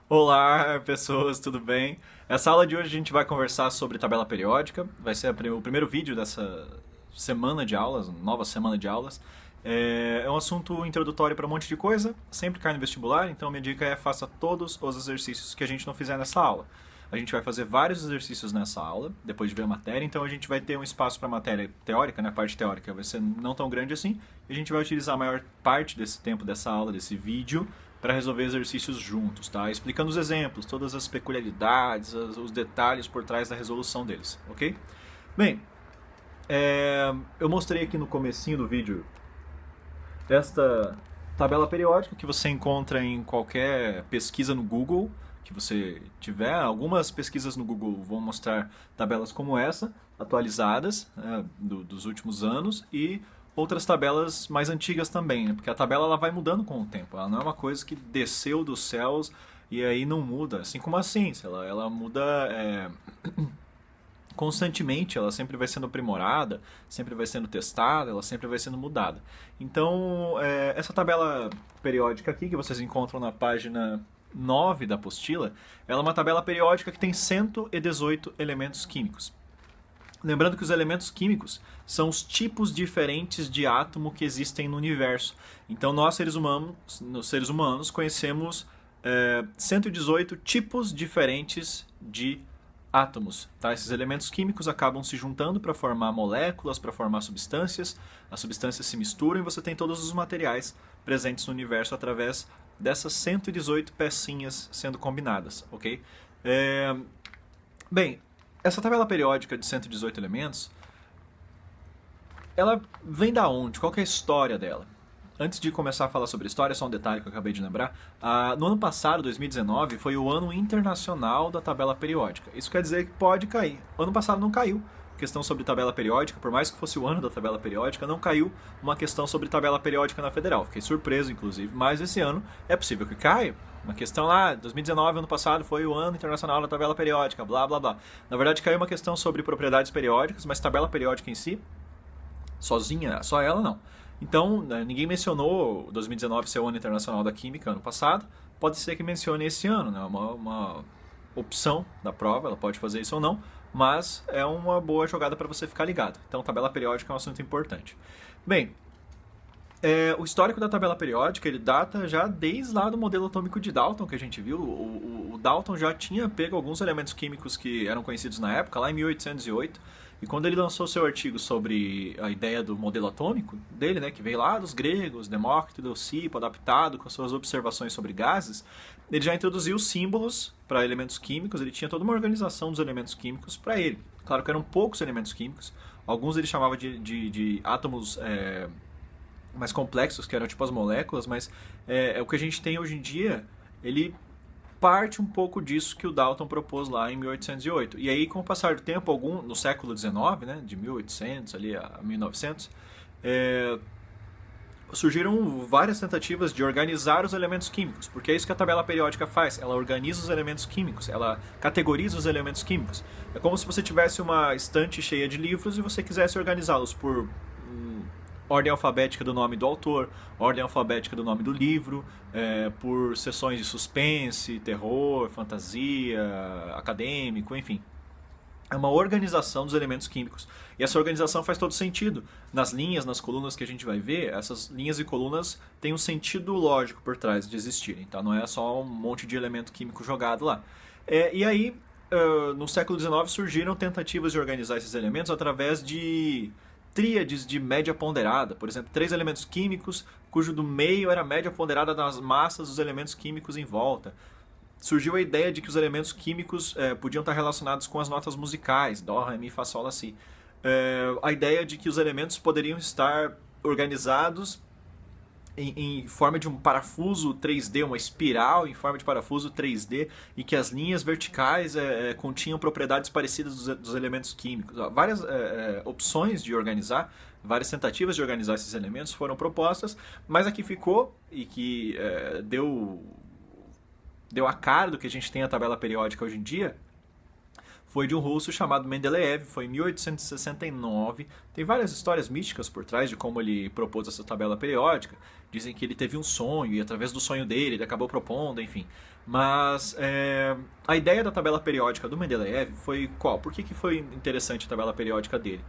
Olá, pessoas, tudo bem? Essa aula de hoje a gente vai conversar sobre tabela periódica. Vai ser o primeiro vídeo dessa semana de aulas, nova semana de aulas. É um assunto introdutório para um monte de coisa, sempre cai no vestibular, então minha dica é faça todos os exercícios que a gente não fizer nessa aula. A gente vai fazer vários exercícios nessa aula, depois de ver a matéria, então a gente vai ter um espaço para a matéria teórica, né? A parte teórica vai ser não tão grande assim, e a gente vai utilizar a maior parte desse tempo dessa aula, desse vídeo, para resolver exercícios juntos, tá? Explicando os exemplos, todas as peculiaridades, os detalhes por trás da resolução deles, ok? Bem, eu mostrei aqui no comecinho do vídeo esta tabela periódica que você encontra em qualquer pesquisa no Google que você tiver. Algumas pesquisas no Google vão mostrar tabelas como essa, atualizadas, dos últimos anos, e outras tabelas mais antigas também, né? Porque a tabela ela vai mudando com o tempo. Ela não é uma coisa que desceu dos céus e aí não muda. Assim como a ciência, ela muda constantemente, ela sempre vai sendo aprimorada, sempre vai sendo testada, ela sempre vai sendo mudada. Então, essa tabela periódica aqui, que vocês encontram na página 9 da apostila, ela é uma tabela periódica que tem 118 elementos químicos. Lembrando que os elementos químicos são os tipos diferentes de átomo que existem no universo. Então, nós, seres humanos conhecemos 118 tipos diferentes de átomos. Tá? Esses elementos químicos acabam se juntando para formar moléculas, para formar substâncias. As substâncias se misturam e você tem todos os materiais presentes no universo através dessas 118 pecinhas sendo combinadas, ok? Bem, essa tabela periódica de 118 elementos, ela vem da onde? Qual que é a história dela? Antes de começar a falar sobre história, só um detalhe que eu acabei de lembrar. No ano passado, 2019, foi o ano internacional da tabela periódica. Isso quer dizer que pode cair. Ano passado não caiu questão sobre tabela periódica, por mais que fosse o ano da tabela periódica, não caiu uma questão sobre tabela periódica na federal. Fiquei surpreso, inclusive, mas esse ano é possível que caia. Uma questão lá, 2019, ano passado, foi o ano internacional da tabela periódica, blá blá blá. Na verdade, caiu uma questão sobre propriedades periódicas, mas tabela periódica em si, sozinha, só ela não. Então, ninguém mencionou 2019 ser o ano internacional da química ano passado. Pode ser que mencione esse ano, né? Uma opção da prova, ela pode fazer isso ou não, mas é uma boa jogada para você ficar ligado. Então, tabela periódica é um assunto importante. Bem, o histórico da tabela periódica ele data já desde lá do modelo atômico de Dalton que a gente viu. O Dalton já tinha pego alguns elementos químicos que eram conhecidos na época, lá em 1808, e quando ele lançou seu artigo sobre a ideia do modelo atômico dele, né, que veio lá dos gregos, Demócrito e Leucipo, adaptado com suas observações sobre gases, ele já introduziu símbolos para elementos químicos, ele tinha toda uma organização dos elementos químicos para ele. Claro que eram poucos elementos químicos, alguns ele chamava de átomos mais complexos, que eram tipo as moléculas, mas o que a gente tem hoje em dia, ele parte um pouco disso que o Dalton propôs lá em 1808. E aí, com o passar do tempo, no século XIX, né, de 1800 ali a 1900, surgiram várias tentativas de organizar os elementos químicos, porque é isso que a tabela periódica faz, ela organiza os elementos químicos, ela categoriza os elementos químicos. É como se você tivesse uma estante cheia de livros e você quisesse organizá-los por ordem alfabética do nome do autor, ordem alfabética do nome do livro, por seções de suspense, terror, fantasia, acadêmico, enfim. É uma organização dos elementos químicos. E essa organização faz todo sentido. Nas linhas, nas colunas que a gente vai ver, essas linhas e colunas têm um sentido lógico por trás de existirem. Tá? Não é só um monte de elemento químico jogado lá. E aí, no século XIX, surgiram tentativas de organizar esses elementos através de tríades de média ponderada. Por exemplo, 3 elementos químicos, cujo do meio era a média ponderada das massas dos elementos químicos em volta. Surgiu a ideia de que os elementos químicos podiam estar relacionados com as notas musicais, Dó, Ré, Mi, Fá, Sol, Lá, Si. A ideia de que os elementos poderiam estar organizados em forma de um parafuso 3D, uma espiral em forma de parafuso 3D, e que as linhas verticais continham propriedades parecidas dos elementos químicos. Várias opções de organizar, várias tentativas de organizar esses elementos foram propostas, mas a que ficou e que deu a cara do que a gente tem a tabela periódica hoje em dia foi de um russo chamado Mendeleev, foi em 1869. Tem várias histórias místicas por trás de como ele propôs essa tabela periódica. Dizem que ele teve um sonho e através do sonho dele ele acabou propondo, enfim. Mas a ideia da tabela periódica do Mendeleev foi qual? Por que foi interessante a tabela periódica dele?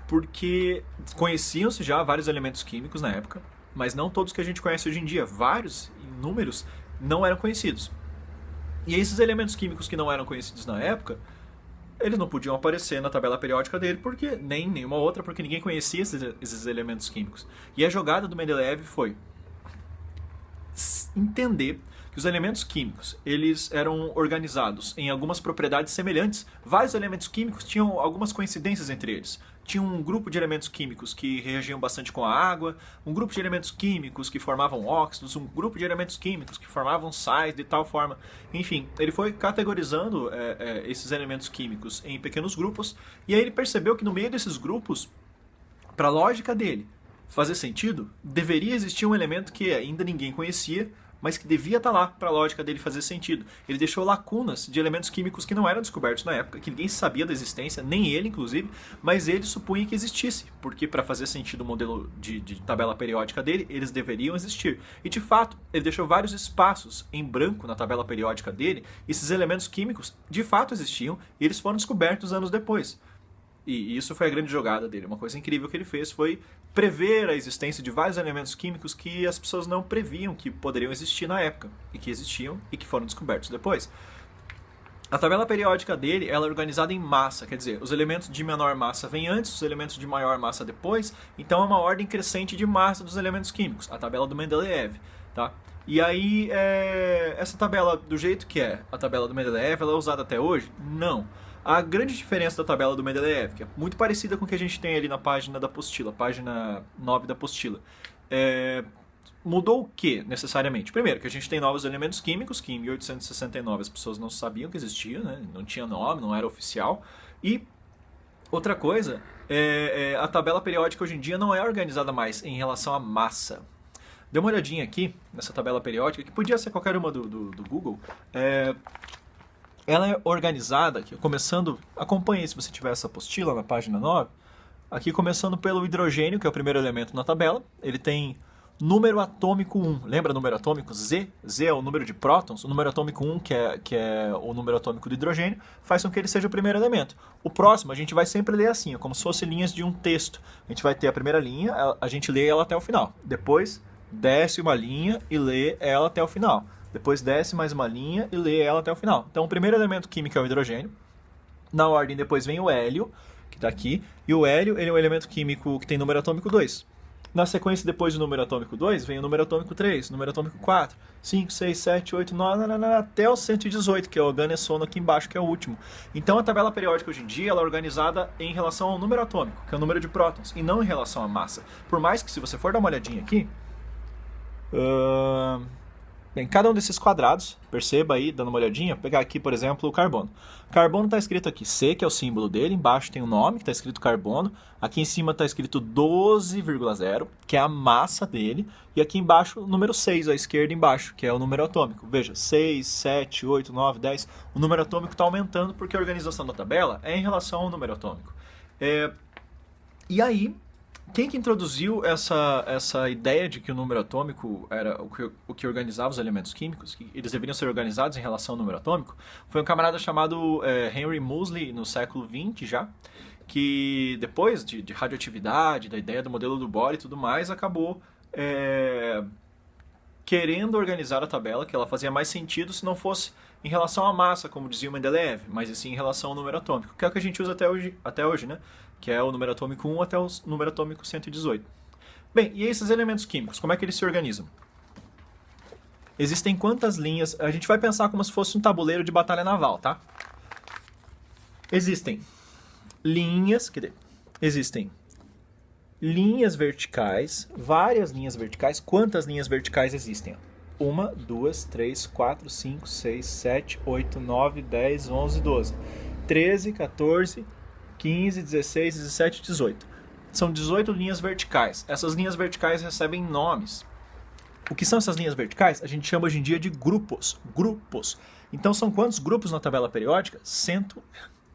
Porque conheciam-se já vários elementos químicos na época, mas não todos que a gente conhece hoje em dia. Vários, inúmeros, não eram conhecidos. E esses elementos químicos que não eram conhecidos na época, eles não podiam aparecer na tabela periódica dele, porque nem nenhuma outra, porque ninguém conhecia esses elementos químicos. E a jogada do Mendeleev foi entender que os elementos químicos eles eram organizados em algumas propriedades semelhantes. Vários elementos químicos tinham algumas coincidências entre eles. Tinha um grupo de elementos químicos que reagiam bastante com a água, um grupo de elementos químicos que formavam óxidos, um grupo de elementos químicos que formavam sais de tal forma. Enfim, ele foi categorizando esses elementos químicos em pequenos grupos, e aí ele percebeu que no meio desses grupos, para a lógica dele fazer sentido, deveria existir um elemento que ainda ninguém conhecia, mas que devia estar lá para a lógica dele fazer sentido. Ele deixou lacunas de elementos químicos que não eram descobertos na época, que ninguém sabia da existência, nem ele inclusive, mas ele supunha que existisse, porque para fazer sentido o modelo de tabela periódica dele, eles deveriam existir. E de fato, ele deixou vários espaços em branco na tabela periódica dele, esses elementos químicos de fato existiam e eles foram descobertos anos depois. E isso foi a grande jogada dele. Uma coisa incrível que ele fez foi prever a existência de vários elementos químicos que as pessoas não previam que poderiam existir na época, e que existiam e que foram descobertos depois. A tabela periódica dele ela é organizada em massa, quer dizer, os elementos de menor massa vêm antes, os elementos de maior massa depois, então é uma ordem crescente de massa dos elementos químicos, a tabela do Mendeleev. Tá? E aí, essa tabela, do jeito que é a tabela do Mendeleev, ela é usada até hoje? Não. A grande diferença da tabela do Mendeleev, que é muito parecida com o que a gente tem ali na página da apostila, página 9 da apostila, mudou o que, necessariamente? Primeiro, que a gente tem novos elementos químicos, que em 1869 as pessoas não sabiam que existiam, né? Não tinha nome, não era oficial. E outra coisa, a tabela periódica hoje em dia não é organizada mais em relação à massa. Dê uma olhadinha aqui, nessa tabela periódica, que podia ser qualquer uma do Google. Ela é organizada, aqui, começando, acompanhe se você tiver essa apostila na página 9, aqui começando pelo hidrogênio, que é o primeiro elemento na tabela, ele tem número atômico 1, lembra o número atômico Z? Z é o número de prótons, o número atômico 1, que é o número atômico do hidrogênio, faz com que ele seja o primeiro elemento. O próximo a gente vai sempre ler assim, como se fossem linhas de um texto. A gente vai ter a primeira linha, a gente lê ela até o final, depois desce uma linha e lê ela até o final. Depois desce mais uma linha e lê ela até o final. Então o primeiro elemento químico é o hidrogênio. Na ordem depois vem o hélio, que está aqui. E o hélio ele é um elemento químico que tem número atômico 2. Na sequência depois do número atômico 2 vem o número atômico 3, número atômico 4, 5, 6, 7, 8, 9, até o 118, que é o ganessono aqui embaixo, que é o último. Então a tabela periódica hoje em dia ela é organizada em relação ao número atômico, que é o número de prótons, e não em relação à massa. Por mais que se você for dar uma olhadinha aqui... Bem, cada um desses quadrados, perceba aí, dando uma olhadinha, pegar aqui, por exemplo, o carbono. Carbono está escrito aqui C, que é o símbolo dele, embaixo tem o nome, que está escrito carbono, aqui em cima está escrito 12,0, que é a massa dele, e aqui embaixo o número 6, à esquerda embaixo, que é o número atômico. Veja, 6, 7, 8, 9, 10, o número atômico está aumentando porque a organização da tabela é em relação ao número atômico. E aí... Quem que introduziu essa ideia de que o número atômico era o que organizava os elementos químicos, que eles deveriam ser organizados em relação ao número atômico, foi um camarada chamado Henry Moseley, no século XX já, que depois de radioatividade, da ideia do modelo do Bohr e tudo mais, acabou querendo organizar a tabela, que ela fazia mais sentido se não fosse em relação à massa, como dizia o Mendeleev, mas sim em relação ao número atômico, que é o que a gente usa até hoje, né? Que é o número atômico 1 até o número atômico 118. Bem, e esses elementos químicos, como é que eles se organizam? Existem quantas linhas? A gente vai pensar como se fosse um tabuleiro de batalha naval, tá? Existem linhas verticais, várias linhas verticais. Quantas linhas verticais existem? 1, 2, 3, 4, 5, 6, 7, 8, 9, 10, 11, 12, 13, 14... 15, 16, 17, 18. São 18 linhas verticais. Essas linhas verticais recebem nomes. O que são essas linhas verticais? A gente chama hoje em dia de grupos. Grupos. Então são quantos grupos na tabela periódica?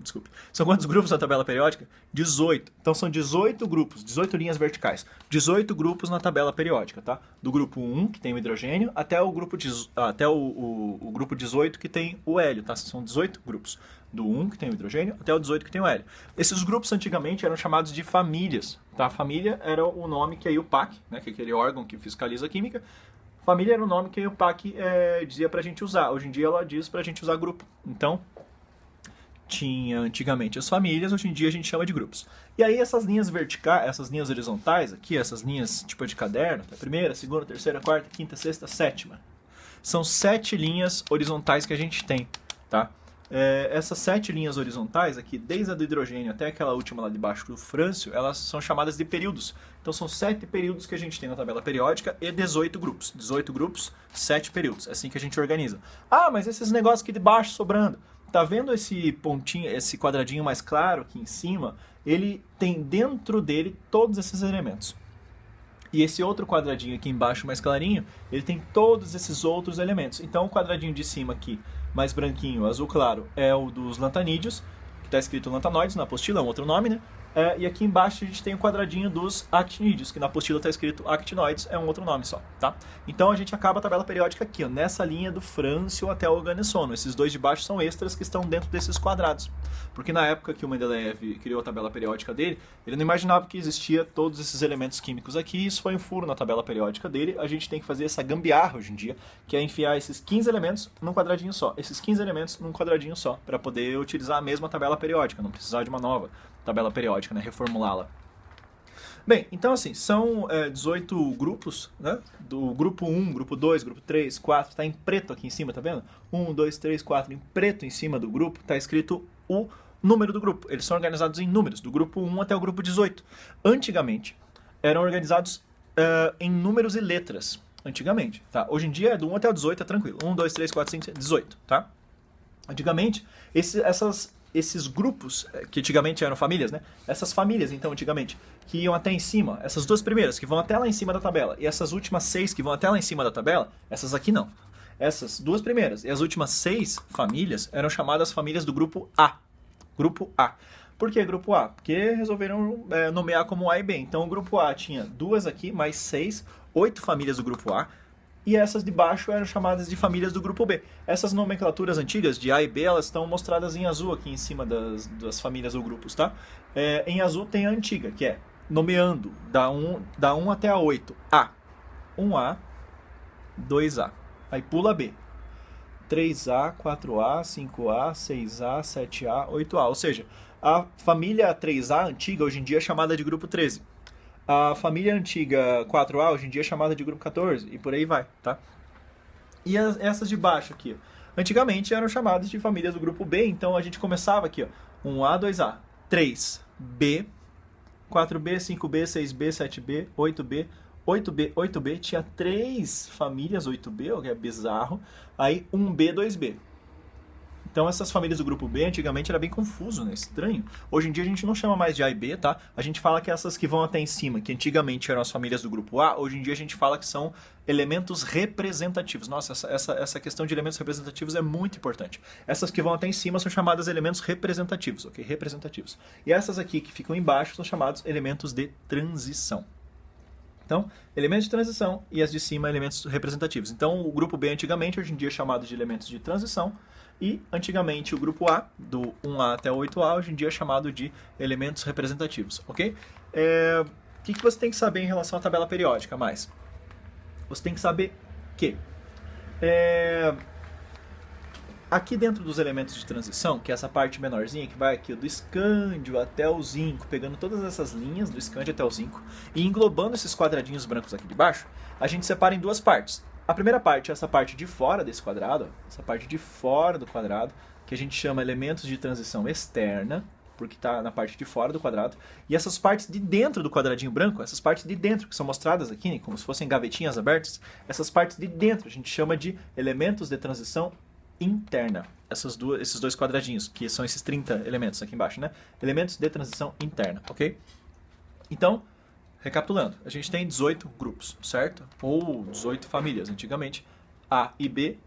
desculpe. São quantos grupos na tabela periódica? 18. Então são 18 grupos, 18 linhas verticais. 18 grupos na tabela periódica, tá? Do grupo 1, que tem o hidrogênio, até o grupo, até o grupo 18, que tem o hélio, tá? São 18 grupos. Do 1, que tem o hidrogênio, até o 18, que tem o hélio. Esses grupos antigamente eram chamados de famílias, tá? Família era o nome que a IUPAC, né, que é aquele órgão que fiscaliza a química, família era o nome que a IUPAC dizia pra gente usar. Hoje em dia ela diz pra gente usar grupo. Então, tinha antigamente as famílias, hoje em dia a gente chama de grupos. E aí essas linhas verticais, essas linhas horizontais aqui, essas linhas tipo de caderno, tá? Primeira, segunda, terceira, quarta, quinta, sexta, sétima. São 7 linhas horizontais que a gente tem, tá? Essas 7 linhas horizontais aqui, desde a do hidrogênio até aquela última lá de baixo do frâncio, elas são chamadas de períodos. Então são 7 períodos que a gente tem na tabela periódica e 18 grupos. 18 grupos, 7 períodos. É assim que a gente organiza. Ah, mas esses negócios aqui de baixo sobrando. Tá vendo esse pontinho, esse quadradinho mais claro aqui em cima? Ele tem dentro dele todos esses elementos. E esse outro quadradinho aqui embaixo mais clarinho, ele tem todos esses outros elementos. Então o quadradinho de cima aqui, mais branquinho, azul claro, é o dos lantanídeos, que está escrito lantanoides na apostila, é um outro nome, né? E aqui embaixo a gente tem o quadradinho dos actinídeos, que na apostila está escrito actinoides, é um outro nome só, tá? Então a gente acaba a tabela periódica aqui, ó, nessa linha do frâncio até o organessono. Esses dois de baixo são extras que estão dentro desses quadrados. Porque na época que o Mendeleev criou a tabela periódica dele, ele não imaginava que existia todos esses elementos químicos aqui, isso foi um furo na tabela periódica dele. A gente tem que fazer essa gambiarra hoje em dia, que é enfiar esses 15 elementos num quadradinho só, esses 15 elementos num quadradinho só, para poder utilizar a mesma tabela periódica, não precisar de uma nova tabela periódica, né? Reformulá-la. Bem, então assim, são 18 grupos, né? Do grupo 1, grupo 2, grupo 3, 4, tá em preto aqui em cima, tá vendo? 1, 2, 3, 4, em preto em cima do grupo, tá escrito o número do grupo. Eles são organizados em números, do grupo 1 até o grupo 18. Antigamente, eram organizados em números e letras. Antigamente, tá? Hoje em dia, é do 1 até o 18, é tranquilo. 1, 2, 3, 4, 5, 18, tá? Antigamente, esses grupos, que antigamente eram famílias, né? Essas famílias, então, antigamente, que iam até em cima, essas duas primeiras, que vão até lá em cima da tabela, e essas últimas 6 que vão até lá em cima da tabela, essas aqui não. Essas duas primeiras e as últimas 6 famílias eram chamadas famílias do grupo A. Grupo A. Por que grupo A? Porque resolveram nomear como A e B. Então, o grupo A tinha 2 aqui, mais 6, 8 famílias do grupo A, e essas de baixo eram chamadas de famílias do grupo B. Essas nomenclaturas antigas de A e B, elas estão mostradas em azul aqui em cima das famílias ou grupos, tá? Em azul tem a antiga, que é nomeando da 1 até a 8. A. 1A, 2A. Aí pula B. 3A, 4A, 5A, 6A, 7A, 8A. Ou seja, a família 3A antiga hoje em dia é chamada de grupo 13. A família antiga 4A hoje em dia é chamada de grupo 14 e por aí vai, tá? E essas de baixo aqui, ó, antigamente eram chamadas de famílias do grupo B, então a gente começava aqui, ó, 1A, 2A, 3B, 4B, 5B, 6B, 7B, 8B, 8B, 8B, tinha 3 famílias 8B, o que é bizarro, aí 1B, 2B. Então essas famílias do grupo B antigamente era bem confuso, né? Estranho. Hoje em dia a gente não chama mais de A e B, tá? A gente fala que essas que vão até em cima, que antigamente eram as famílias do grupo A, hoje em dia a gente fala que são elementos representativos. Nossa, essa questão de elementos representativos é muito importante. Essas que vão até em cima são chamadas elementos representativos, ok? Representativos. E essas aqui que ficam embaixo são chamados elementos de transição. Então, elementos de transição e as de cima, elementos representativos. Então, o grupo B antigamente, hoje em dia é chamado de elementos de transição, e antigamente o grupo A, do 1A até o 8A, hoje em dia é chamado de elementos representativos, ok? O que você tem que saber em relação à tabela periódica mais? Você tem que saber que aqui dentro dos elementos de transição, que é essa parte menorzinha que vai aqui do escândio até o zinco, pegando todas essas linhas do escândio até o zinco e englobando esses quadradinhos brancos aqui de baixo, a gente separa em duas partes. A primeira parte é essa parte de fora desse quadrado, essa parte de fora do quadrado, que a gente chama elementos de transição externa, porque está na parte de fora do quadrado, e essas partes de dentro do quadradinho branco, essas partes de dentro que são mostradas aqui, né, como se fossem gavetinhas abertas, essas partes de dentro a gente chama de elementos de transição interna. Esses dois quadradinhos, que são esses 30 elementos aqui embaixo, né? Elementos de transição interna, ok? Então, recapitulando, a gente tem 18 grupos, certo? Ou 18 famílias, antigamente. A e B,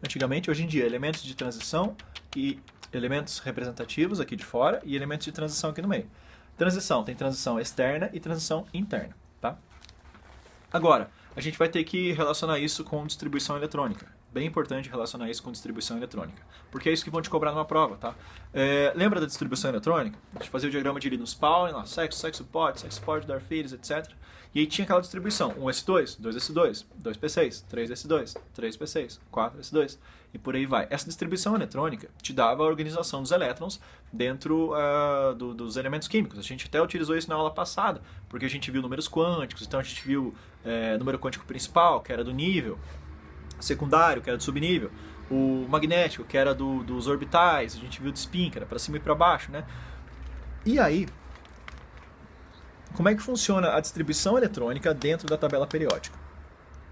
antigamente, hoje em dia, elementos de transição e elementos representativos aqui de fora e elementos de transição aqui no meio. Transição, tem transição externa e transição interna, tá? Agora, a gente vai ter que relacionar isso com distribuição eletrônica. Bem importante relacionar isso com distribuição eletrônica, porque é isso que vão te cobrar numa prova, tá? Lembra da distribuição eletrônica? A gente fazia o diagrama de Linus Pauling, lá, sexo pod, dar filhos, etc. E aí tinha aquela distribuição, 1s2, 2s2, 2p6, 3s2, 3p6, 4s2, e por aí vai. Essa distribuição eletrônica te dava a organização dos elétrons dentro dos elementos químicos. A gente até utilizou isso na aula passada, porque a gente viu números quânticos, então a gente viu número quântico principal, que era do nível, secundário, que era do subnível, o magnético, que era dos orbitais, a gente viu de spin, que era para cima e para baixo, né? E aí, como é que funciona a distribuição eletrônica dentro da tabela periódica?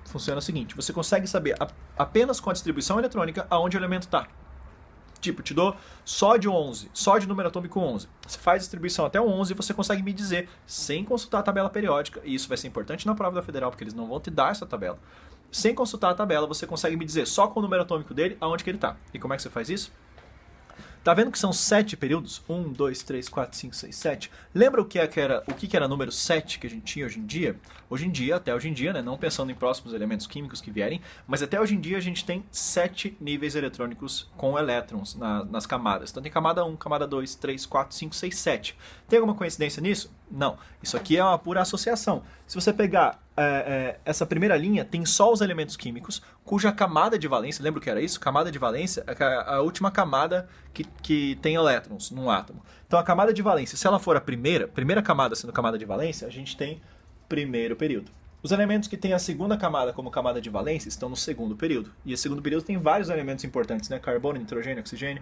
Funciona o seguinte, você consegue saber apenas com a distribuição eletrônica aonde o elemento está. Tipo, te dou sódio 11, sódio número atômico 11. Você faz a distribuição até o 11 e você consegue me dizer, sem consultar a tabela periódica, e isso vai ser importante na prova da Federal, porque eles não vão te dar essa tabela. Sem consultar a tabela, você consegue me dizer só com o número atômico dele aonde que ele está. E como é que você faz isso? Tá vendo que são 7 períodos? 1, 2, 3, 4, 5, 6, 7. Lembra o que era número 7 que a gente tinha hoje em dia? Até hoje em dia, né? Não pensando em próximos elementos químicos que vierem, mas até hoje em dia a gente tem 7 níveis eletrônicos com elétrons nas camadas. Então tem camada 1, camada 2, 3, 4, 5, 6, 7. Tem alguma coincidência nisso? Não. Isso aqui é uma pura associação. Se você pegar essa primeira linha, tem só os elementos químicos, cuja camada de valência, lembra o que era isso? Camada de valência é a última camada que tem elétrons num átomo. Então a camada de valência, se ela for a primeira camada sendo camada de valência, a gente tem primeiro período. Os elementos que têm a segunda camada como camada de valência estão no segundo período. E esse segundo período tem vários elementos importantes, né? Carbono, nitrogênio, oxigênio.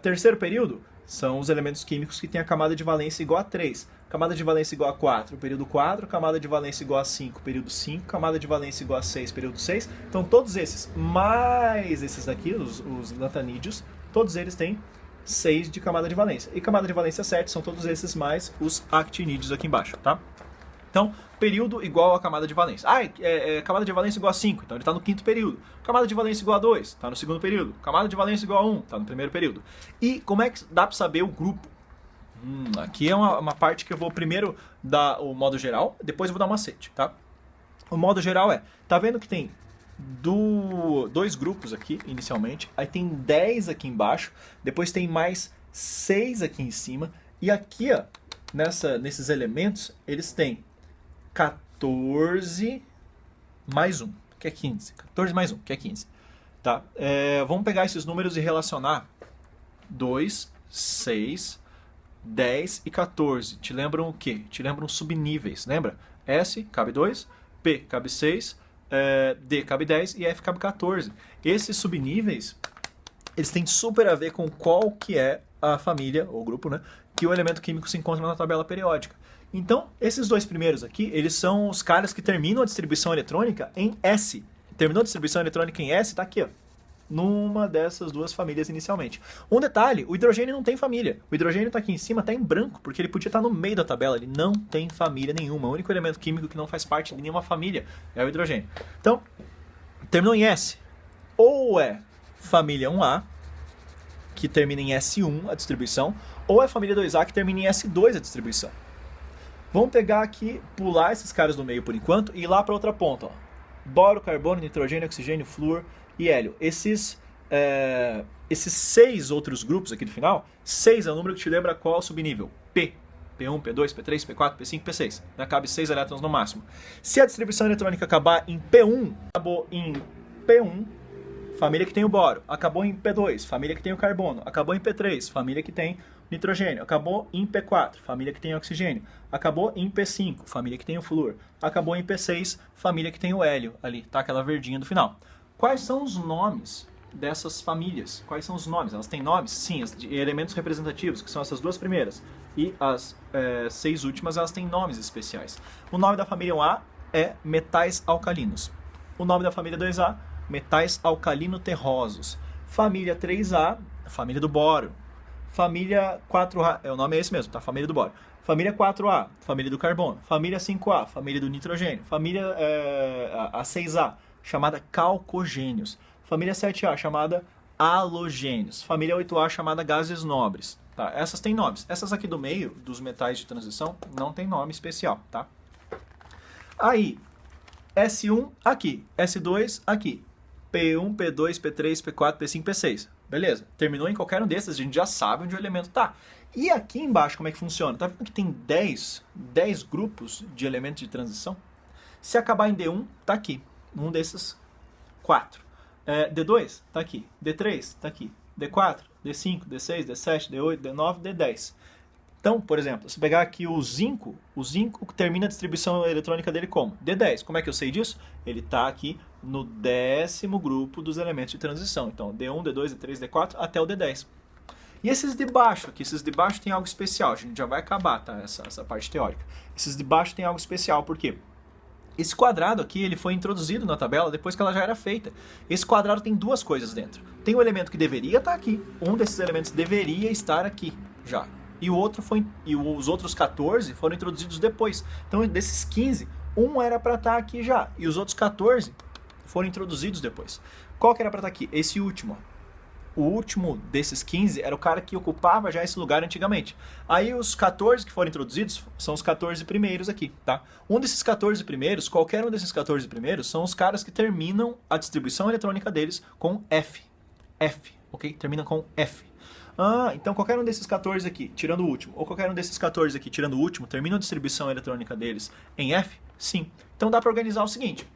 Terceiro período são os elementos químicos que têm a camada de valência igual a 3. Camada de valência igual a 4, período 4. Camada de valência igual a 5, período 5. Camada de valência igual a 6, período 6. Então todos esses, mais esses daqui, os lantanídeos, todos eles têm 6 de camada de valência. E camada de valência 7 são todos esses mais os actinídeos aqui embaixo, tá? Então, período igual a camada de valência. Camada de valência igual a 5, então ele está no quinto período. Camada de valência igual a 2, está no segundo período. Camada de valência igual a 1, está no primeiro período. E como é que dá para saber o grupo? Aqui é uma parte que eu vou primeiro dar o modo geral, depois eu vou dar um macete, tá? O modo geral tá vendo que tem dois grupos aqui, inicialmente, aí tem 10 aqui embaixo, depois tem mais 6 aqui em cima, e aqui, ó, nesses elementos, eles têm 14 mais 1, que é 15. 14 mais 1, que é 15. Tá? Vamos pegar esses números e relacionar 2, 6, 10 e 14. Te lembram o quê? Te lembram subníveis, lembra? S cabe 2, P cabe 6, D cabe 10 e F cabe 14. Esses subníveis, eles têm super a ver com qual que é a família, ou grupo, né, que o elemento químico se encontra na tabela periódica. Então, esses dois primeiros aqui, eles são os caras que terminam a distribuição eletrônica em S. Terminou a distribuição eletrônica em S, tá aqui, ó, numa dessas duas famílias inicialmente. Um detalhe, o hidrogênio não tem família. O hidrogênio está aqui em cima, está em branco, porque ele podia estar no meio da tabela. Ele não tem família nenhuma. O único elemento químico que não faz parte de nenhuma família é o hidrogênio. Então, terminou em S. Ou é família 1A, que termina em S1 a distribuição, ou é família 2A, que termina em S2 a distribuição. Vamos pegar aqui, pular esses caras do meio por enquanto e ir lá para outra ponta. Ó. Boro, carbono, nitrogênio, oxigênio, flúor e hélio. Esses 6 outros grupos aqui do final, 6 é o número que te lembra qual subnível? P. P1, P2, P3, P4, P5, P6. Cabe 6 elétrons no máximo. Se a distribuição eletrônica acabar em P1, acabou em P1, família que tem o boro. Acabou em P2, família que tem o carbono. Acabou em P3, família que tem nitrogênio. Acabou em P4, família que tem oxigênio. Acabou em P5, família que tem o flúor. Acabou em P6, família que tem o hélio. Ali, tá aquela verdinha do final. Quais são os nomes dessas famílias? Quais são os nomes? Elas têm nomes? Sim, elementos representativos, que são essas duas primeiras. E as 6 últimas, elas têm nomes especiais. O nome da família 1A é metais alcalinos. O nome da família 2A, metais alcalino-terrosos. Família 3A, família do boro. Família 4A, o nome é esse mesmo, tá? Família do boro. Família 4A, família do carbono. Família 5A, família do nitrogênio. Família a 6A, chamada calcogênios. Família 7A, chamada halogênios. Família 8A chamada gases nobres. Tá? Essas têm nomes. Essas aqui do meio, dos metais de transição, não tem nome especial. Tá? Aí, S1 aqui, S2 aqui, P1, P2, P3, P4, P5, P6. Beleza. Terminou em qualquer um desses, a gente já sabe onde o elemento está. E aqui embaixo, como é que funciona? Tá vendo que tem 10 grupos de elementos de transição? Se acabar em D1, tá aqui. Um desses 4. D2, está aqui. D3, está aqui. D4, D5, D6, D7, D8, D9, D10. Então, por exemplo, se pegar aqui o zinco termina a distribuição eletrônica dele como? D10. Como é que eu sei disso? Ele está aqui no 10º grupo dos elementos de transição. Então, D1, D2, D3, D4 até o D10. E esses de baixo aqui? Esses de baixo tem algo especial. A gente já vai acabar, tá? Essa parte teórica. Esses de baixo tem algo especial. Por quê? Esse quadrado aqui, ele foi introduzido na tabela depois que ela já era feita. Esse quadrado tem duas coisas dentro. Tem o elemento que deveria estar aqui. Um desses elementos deveria estar aqui já. E os outros 14 foram introduzidos depois. Então, desses 15, um era para estar aqui já. E os outros 14 foram introduzidos depois. Qual que era para estar aqui? Esse último, ó. O último desses 15 era o cara que ocupava já esse lugar antigamente. Aí os 14 que foram introduzidos são os 14 primeiros aqui, tá? Um desses 14 primeiros, qualquer um desses 14 primeiros, são os caras que terminam a distribuição eletrônica deles com F. F, ok? Termina com F. Ah, então qualquer um desses 14 aqui, tirando o último, ou qualquer um desses 14 aqui, tirando o último, termina a distribuição eletrônica deles em F? Sim. Então dá para organizar o seguinte.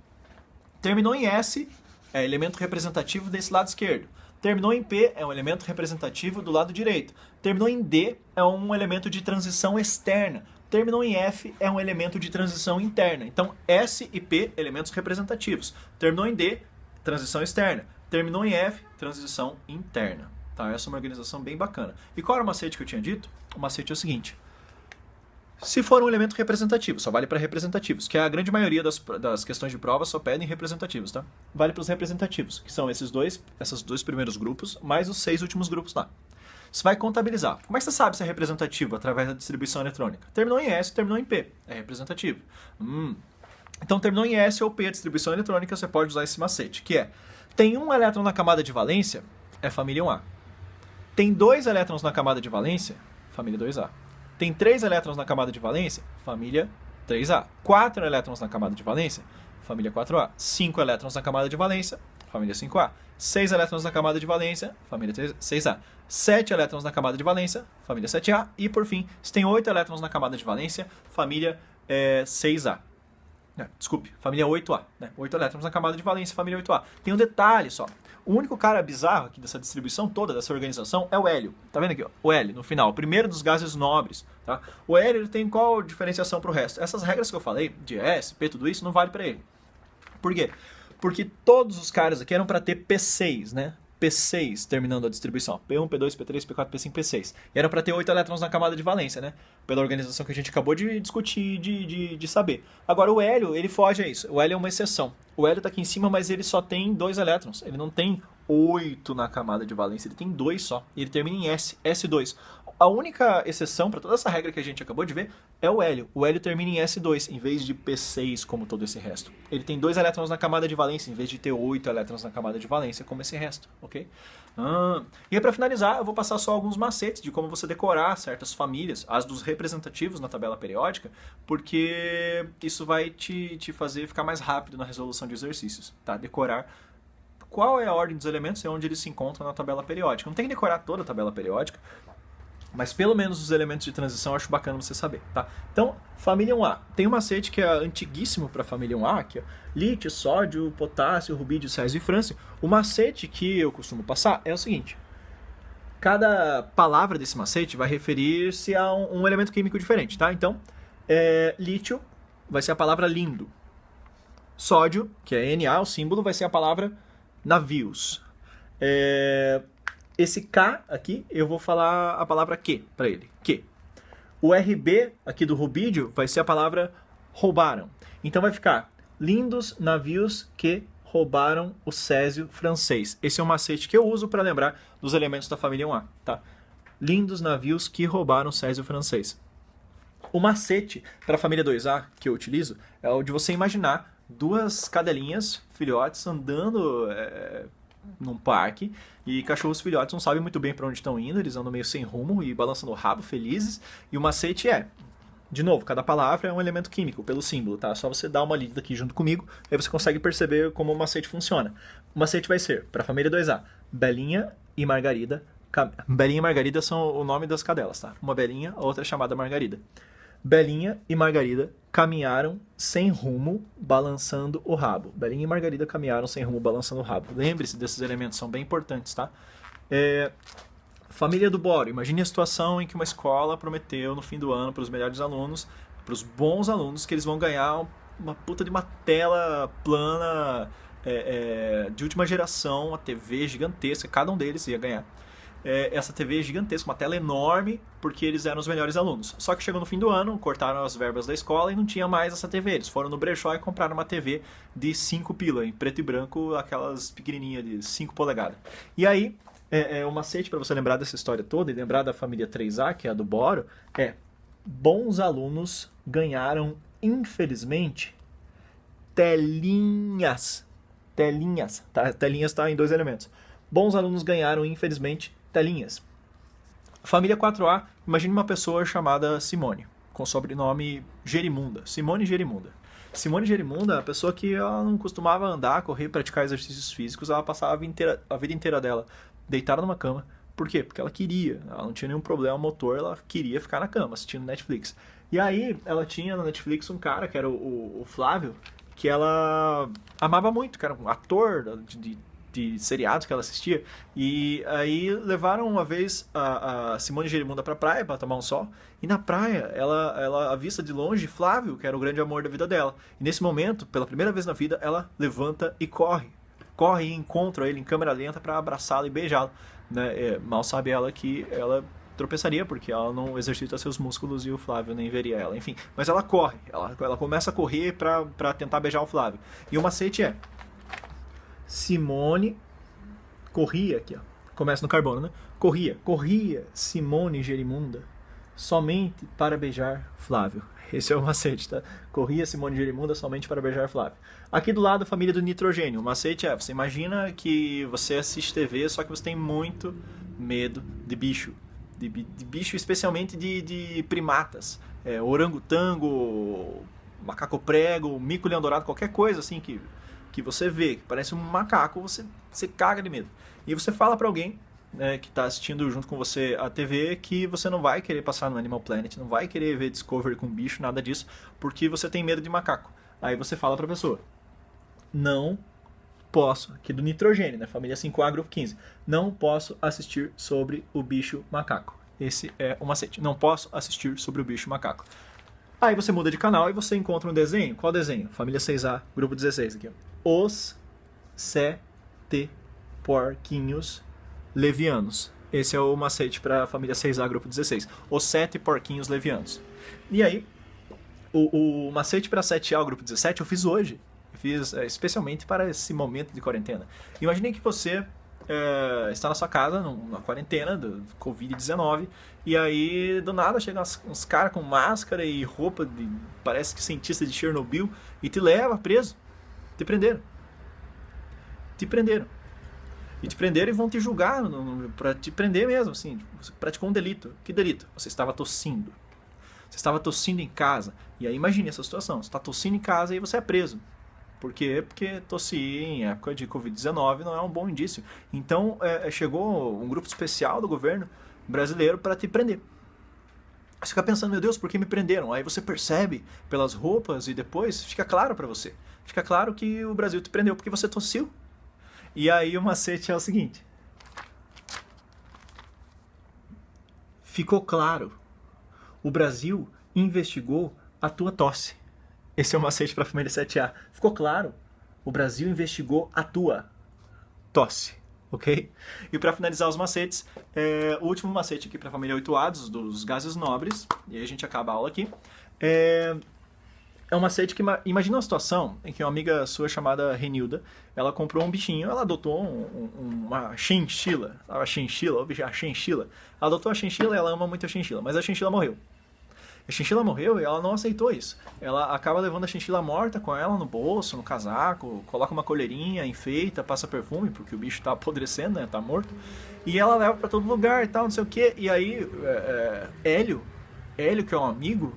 Terminou em S, é elemento representativo desse lado esquerdo. Terminou em P, é um elemento representativo do lado direito. Terminou em D, é um elemento de transição externa. Terminou em F, é um elemento de transição interna. Então, S e P, elementos representativos. Terminou em D, transição externa. Terminou em F, transição interna. Tá? Essa é uma organização bem bacana. E qual era o macete que eu tinha dito? O macete é o seguinte. Se for um elemento representativo, só vale para representativos, que a grande maioria das questões de prova só pedem representativos, tá? Vale para os representativos, que são esses dois primeiros grupos, mais os 6 últimos grupos lá. Você vai contabilizar. Como é que você sabe se é representativo? Através da distribuição eletrônica. Terminou em S, terminou em P. É representativo. Então, terminou em S ou P a distribuição eletrônica, você pode usar esse macete, que é, tem um elétron na camada de valência, é família 1A. Tem 2 elétrons na camada de valência, família 2A. Tem 3 elétrons na camada de valência, família 3A. 4 elétrons na camada de valência, família 4A. 5 elétrons na camada de valência, família 5A. 6 elétrons na camada de valência, família 6A. 7 elétrons na camada de valência, família 7A. E, por fim, se tem 8 elétrons na camada de valência, família 6A. Desculpe, família 8A. 8 elétrons na camada de valência, família 8A. Tem um detalhe só. O único cara bizarro aqui dessa distribuição toda, dessa organização, é o hélio. Tá vendo aqui? Ó? O hélio, no final. O primeiro dos gases nobres. Tá? O hélio ele tem qual diferenciação para o resto? Essas regras que eu falei, de S, P, tudo isso, não vale para ele. Por quê? Porque todos os caras aqui eram para ter P6, né? P6 terminando a distribuição. P1, P2, P3, P4, P5, P6. E era para ter 8 elétrons na camada de valência, né? Pela organização que a gente acabou de discutir, de saber. Agora o hélio, ele foge a isso. O hélio é uma exceção. O hélio está aqui em cima, mas ele só tem 2 elétrons. Ele não tem 8 na camada de valência, ele tem 2 só. E ele termina em S, S2. A única exceção para toda essa regra que a gente acabou de ver é o hélio. O hélio termina em S2, em vez de P6, como todo esse resto. Ele tem 2 elétrons na camada de valência, em vez de ter 8 elétrons na camada de valência, como esse resto, ok? E aí, para finalizar, eu vou passar só alguns macetes de como você decorar certas famílias, as dos representativos na tabela periódica, porque isso vai te fazer ficar mais rápido na resolução de exercícios, tá? Decorar qual é a ordem dos elementos e onde eles se encontram na tabela periódica. Não tem que decorar toda a tabela periódica, mas pelo menos os elementos de transição eu acho bacana você saber, tá? Então, família 1A. Tem um macete que é antiguíssimo para a família 1A, que é lítio, sódio, potássio, rubídio, césio e frâncio. O macete que eu costumo passar é o seguinte. Cada palavra desse macete vai referir-se a um elemento químico diferente, tá? Então, lítio vai ser a palavra lindo. Sódio, que é Na, o símbolo, vai ser a palavra navios. Esse K aqui, eu vou falar a palavra que para ele. Que. O RB aqui do rubídio vai ser a palavra roubaram. Então vai ficar lindos navios que roubaram o césio francês. Esse é um macete que eu uso para lembrar dos elementos da família 1A. Tá? Lindos navios que roubaram o césio francês. O macete para a família 2A que eu utilizo é o de você imaginar 2 cadelinhas, filhotes, andando num parque e cachorros filhotes não sabem muito bem para onde estão indo, eles andam meio sem rumo e balançando o rabo, felizes. E o macete é, de novo, cada palavra é um elemento químico, pelo símbolo, tá? Só você dar uma lida aqui junto comigo, aí você consegue perceber como o macete funciona. O macete vai ser, para a família 2A, Belinha e Margarida. Belinha e Margarida são o nome das cadelas, tá? Uma Belinha, a outra é chamada Margarida. Belinha e Margarida caminharam sem rumo, balançando o rabo. Belinha e Margarida caminharam sem rumo, balançando o rabo. Lembre-se desses elementos, são bem importantes, tá? Família do Boro. Imagine a situação em que uma escola prometeu no fim do ano para os melhores alunos, para os bons alunos, que eles vão ganhar uma puta de uma tela plana de última geração, uma TV gigantesca, cada um deles ia ganhar. Essa TV gigantesca, uma tela enorme, porque eles eram os melhores alunos. Só que chegou no fim do ano, cortaram as verbas da escola e não tinha mais essa TV. Eles foram no brechó e compraram uma TV de 5 pila, em preto e branco, aquelas pequenininhas de 5 polegadas. E aí, o macete para você lembrar dessa história toda e lembrar da família 3A, que é a do Boro, bons alunos ganharam, infelizmente, telinhas. Telinhas, tá? Telinhas está em 2 elementos. Bons alunos ganharam, infelizmente, telinhas. Família 4A, imagine uma pessoa chamada Simone, com sobrenome Gerimunda. Simone Gerimunda. Simone Gerimunda é a pessoa que ela não costumava andar, correr, praticar exercícios físicos, ela passava a vida inteira dela deitada numa cama. Por quê? Porque ela queria, ela não tinha nenhum problema motor, ela queria ficar na cama, assistindo Netflix. E aí, ela tinha na Netflix um cara, que era o Flávio, que ela amava muito, que era um ator de seriados que ela assistia, e aí levaram uma vez a Simone Gerimunda pra praia pra tomar um sol, e na praia ela avista de longe Flávio, que era o grande amor da vida dela, e nesse momento, pela primeira vez na vida, ela levanta e corre e encontra ele em câmera lenta pra abraçá-lo e beijá-lo, né? Mal sabe ela que ela tropeçaria, porque ela não exercita seus músculos e o Flávio nem veria ela, enfim, mas ela corre, ela começa a correr pra tentar beijar o Flávio, e o macete Simone corria, aqui ó, começa no carbono, né? Corria Simone Gerimunda somente para beijar Flávio. Esse é o macete, tá? Corria Simone Gerimunda somente para beijar Flávio. Aqui do lado, a família do nitrogênio. O macete você imagina que você assiste TV, só que você tem muito medo de bicho. De bicho, especialmente de primatas. Orangotango, macaco prego, mico-leão dourado, qualquer coisa assim que você vê, que parece um macaco, você caga de medo. E você fala pra alguém, né, que está assistindo junto com você a TV, que você não vai querer passar no Animal Planet, não vai querer ver Discovery com bicho, nada disso, porque você tem medo de macaco. Aí você fala pra pessoa, não posso, aqui do nitrogênio, né, família 5A, grupo 15, não posso assistir sobre o bicho macaco. Esse é o macete, não posso assistir sobre o bicho macaco. Aí você muda de canal e você encontra um desenho. Qual desenho? Família 6A, grupo 16 aqui, ó. Os 7 porquinhos levianos. Esse é o macete para a família 6A, grupo 16. Os 7 porquinhos levianos. E aí, o macete para 7A, grupo 17, eu fiz hoje. Eu fiz especialmente para esse momento de quarentena. Imagine que você está na sua casa, na quarentena do Covid-19, e aí, do nada, chegam uns caras com máscara e roupa, parece que cientista de Chernobyl, e te leva preso. Te prenderam. E te prenderam e vão te julgar pra te prender mesmo, assim. Você praticou um delito. Que delito? Você estava tossindo. Você estava tossindo em casa. E aí imagine essa situação. Você está tossindo em casa e você é preso. Por quê? Porque tossir em época de Covid-19 não é um bom indício. Então chegou um grupo especial do governo brasileiro para te prender. Você fica pensando, meu Deus, por que me prenderam? Aí você percebe pelas roupas e depois fica claro para você. Fica claro que o Brasil te prendeu porque você tossiu. E aí o macete é o seguinte. Ficou claro. O Brasil investigou a tua tosse. Esse é o macete para a família 7A. Ficou claro. O Brasil investigou a tua tosse. Ok? E para finalizar os macetes, o último macete aqui para a família 8A, dos gases nobres. E aí a gente acaba a aula aqui. É um macete que imagina uma situação em que uma amiga sua chamada Renilda, ela comprou um bichinho, ela adotou uma chinchila, sabe a chinchila? A chinchila. Ela adotou a chinchila e ela ama muito a chinchila, mas a chinchila morreu. A chinchila morreu e ela não aceitou isso. Ela acaba levando a chinchila morta com ela no bolso, no casaco, coloca uma colherinha, enfeita, passa perfume, porque o bicho tá apodrecendo, né? Tá morto. E ela leva pra todo lugar e tal, não sei o que. E aí, Hélio, que é um amigo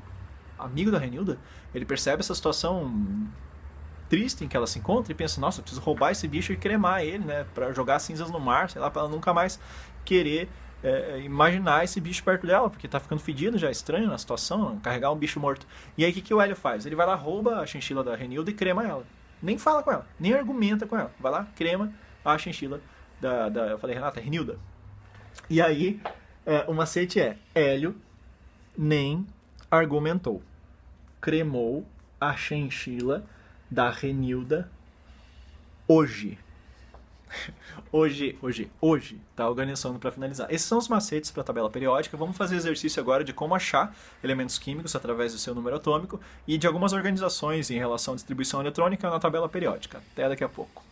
da Renilda, ele percebe essa situação triste em que ela se encontra e pensa, nossa, eu preciso roubar esse bicho e cremar ele, né? Pra jogar cinzas no mar, sei lá, pra ela nunca mais querer imaginar esse bicho perto dela, porque tá ficando fedido já, estranho na situação, carregar um bicho morto. E aí o que o Hélio faz? Ele vai lá, rouba a chinchila da Renilda e crema ela. Nem fala com ela, nem argumenta com ela. Vai lá, crema a chinchila eu falei, Renata, Renilda. E aí, o macete Hélio nem argumentou. Cremou a chinchila da Renilda hoje. Hoje, tá organizando para finalizar. Esses são os macetes para a tabela periódica. Vamos fazer exercício agora de como achar elementos químicos através do seu número atômico e de algumas organizações em relação à distribuição eletrônica na tabela periódica. Até daqui a pouco.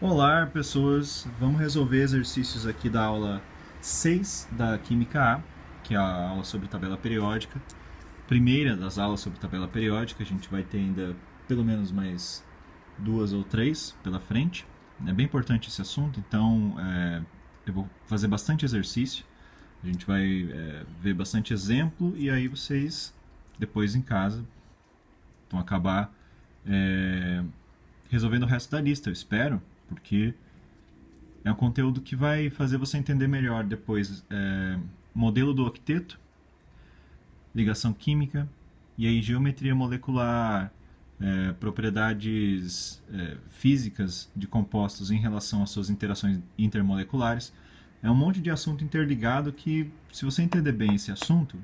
Olá, pessoas! Vamos resolver exercícios aqui da aula 6 da Química A, que é a aula sobre tabela periódica. Primeira das aulas sobre tabela periódica, a gente vai ter ainda pelo menos mais 2 ou 3 pela frente. É bem importante esse assunto, então eu vou fazer bastante exercício. A gente vai ver bastante exemplo e aí vocês, depois em casa, vão acabar resolvendo o resto da lista, eu espero, porque é um conteúdo que vai fazer você entender melhor depois modelo do octeto, ligação química, e aí geometria molecular, propriedades físicas de compostos em relação às suas interações intermoleculares. É um monte de assunto interligado que, se você entender bem esse assunto,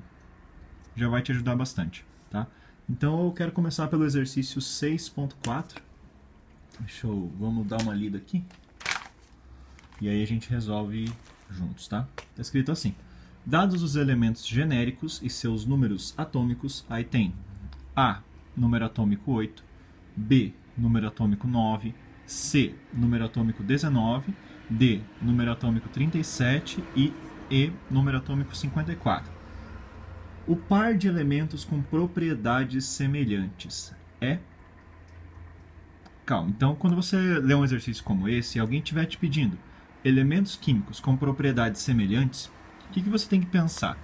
já vai te ajudar bastante, tá? Então eu quero começar pelo exercício 6.4. Vamos dar uma lida aqui. E aí a gente resolve juntos, tá? Tá escrito assim: dados os elementos genéricos e seus números atômicos, aí tem A, número atômico 8, B, número atômico 9, C, número atômico 19, D, número atômico 37 e E, número atômico 54. O par de elementos com propriedades semelhantes é... Calma, então quando você lê um exercício como esse e alguém estiver te pedindo elementos químicos com propriedades semelhantes, o que você tem que pensar?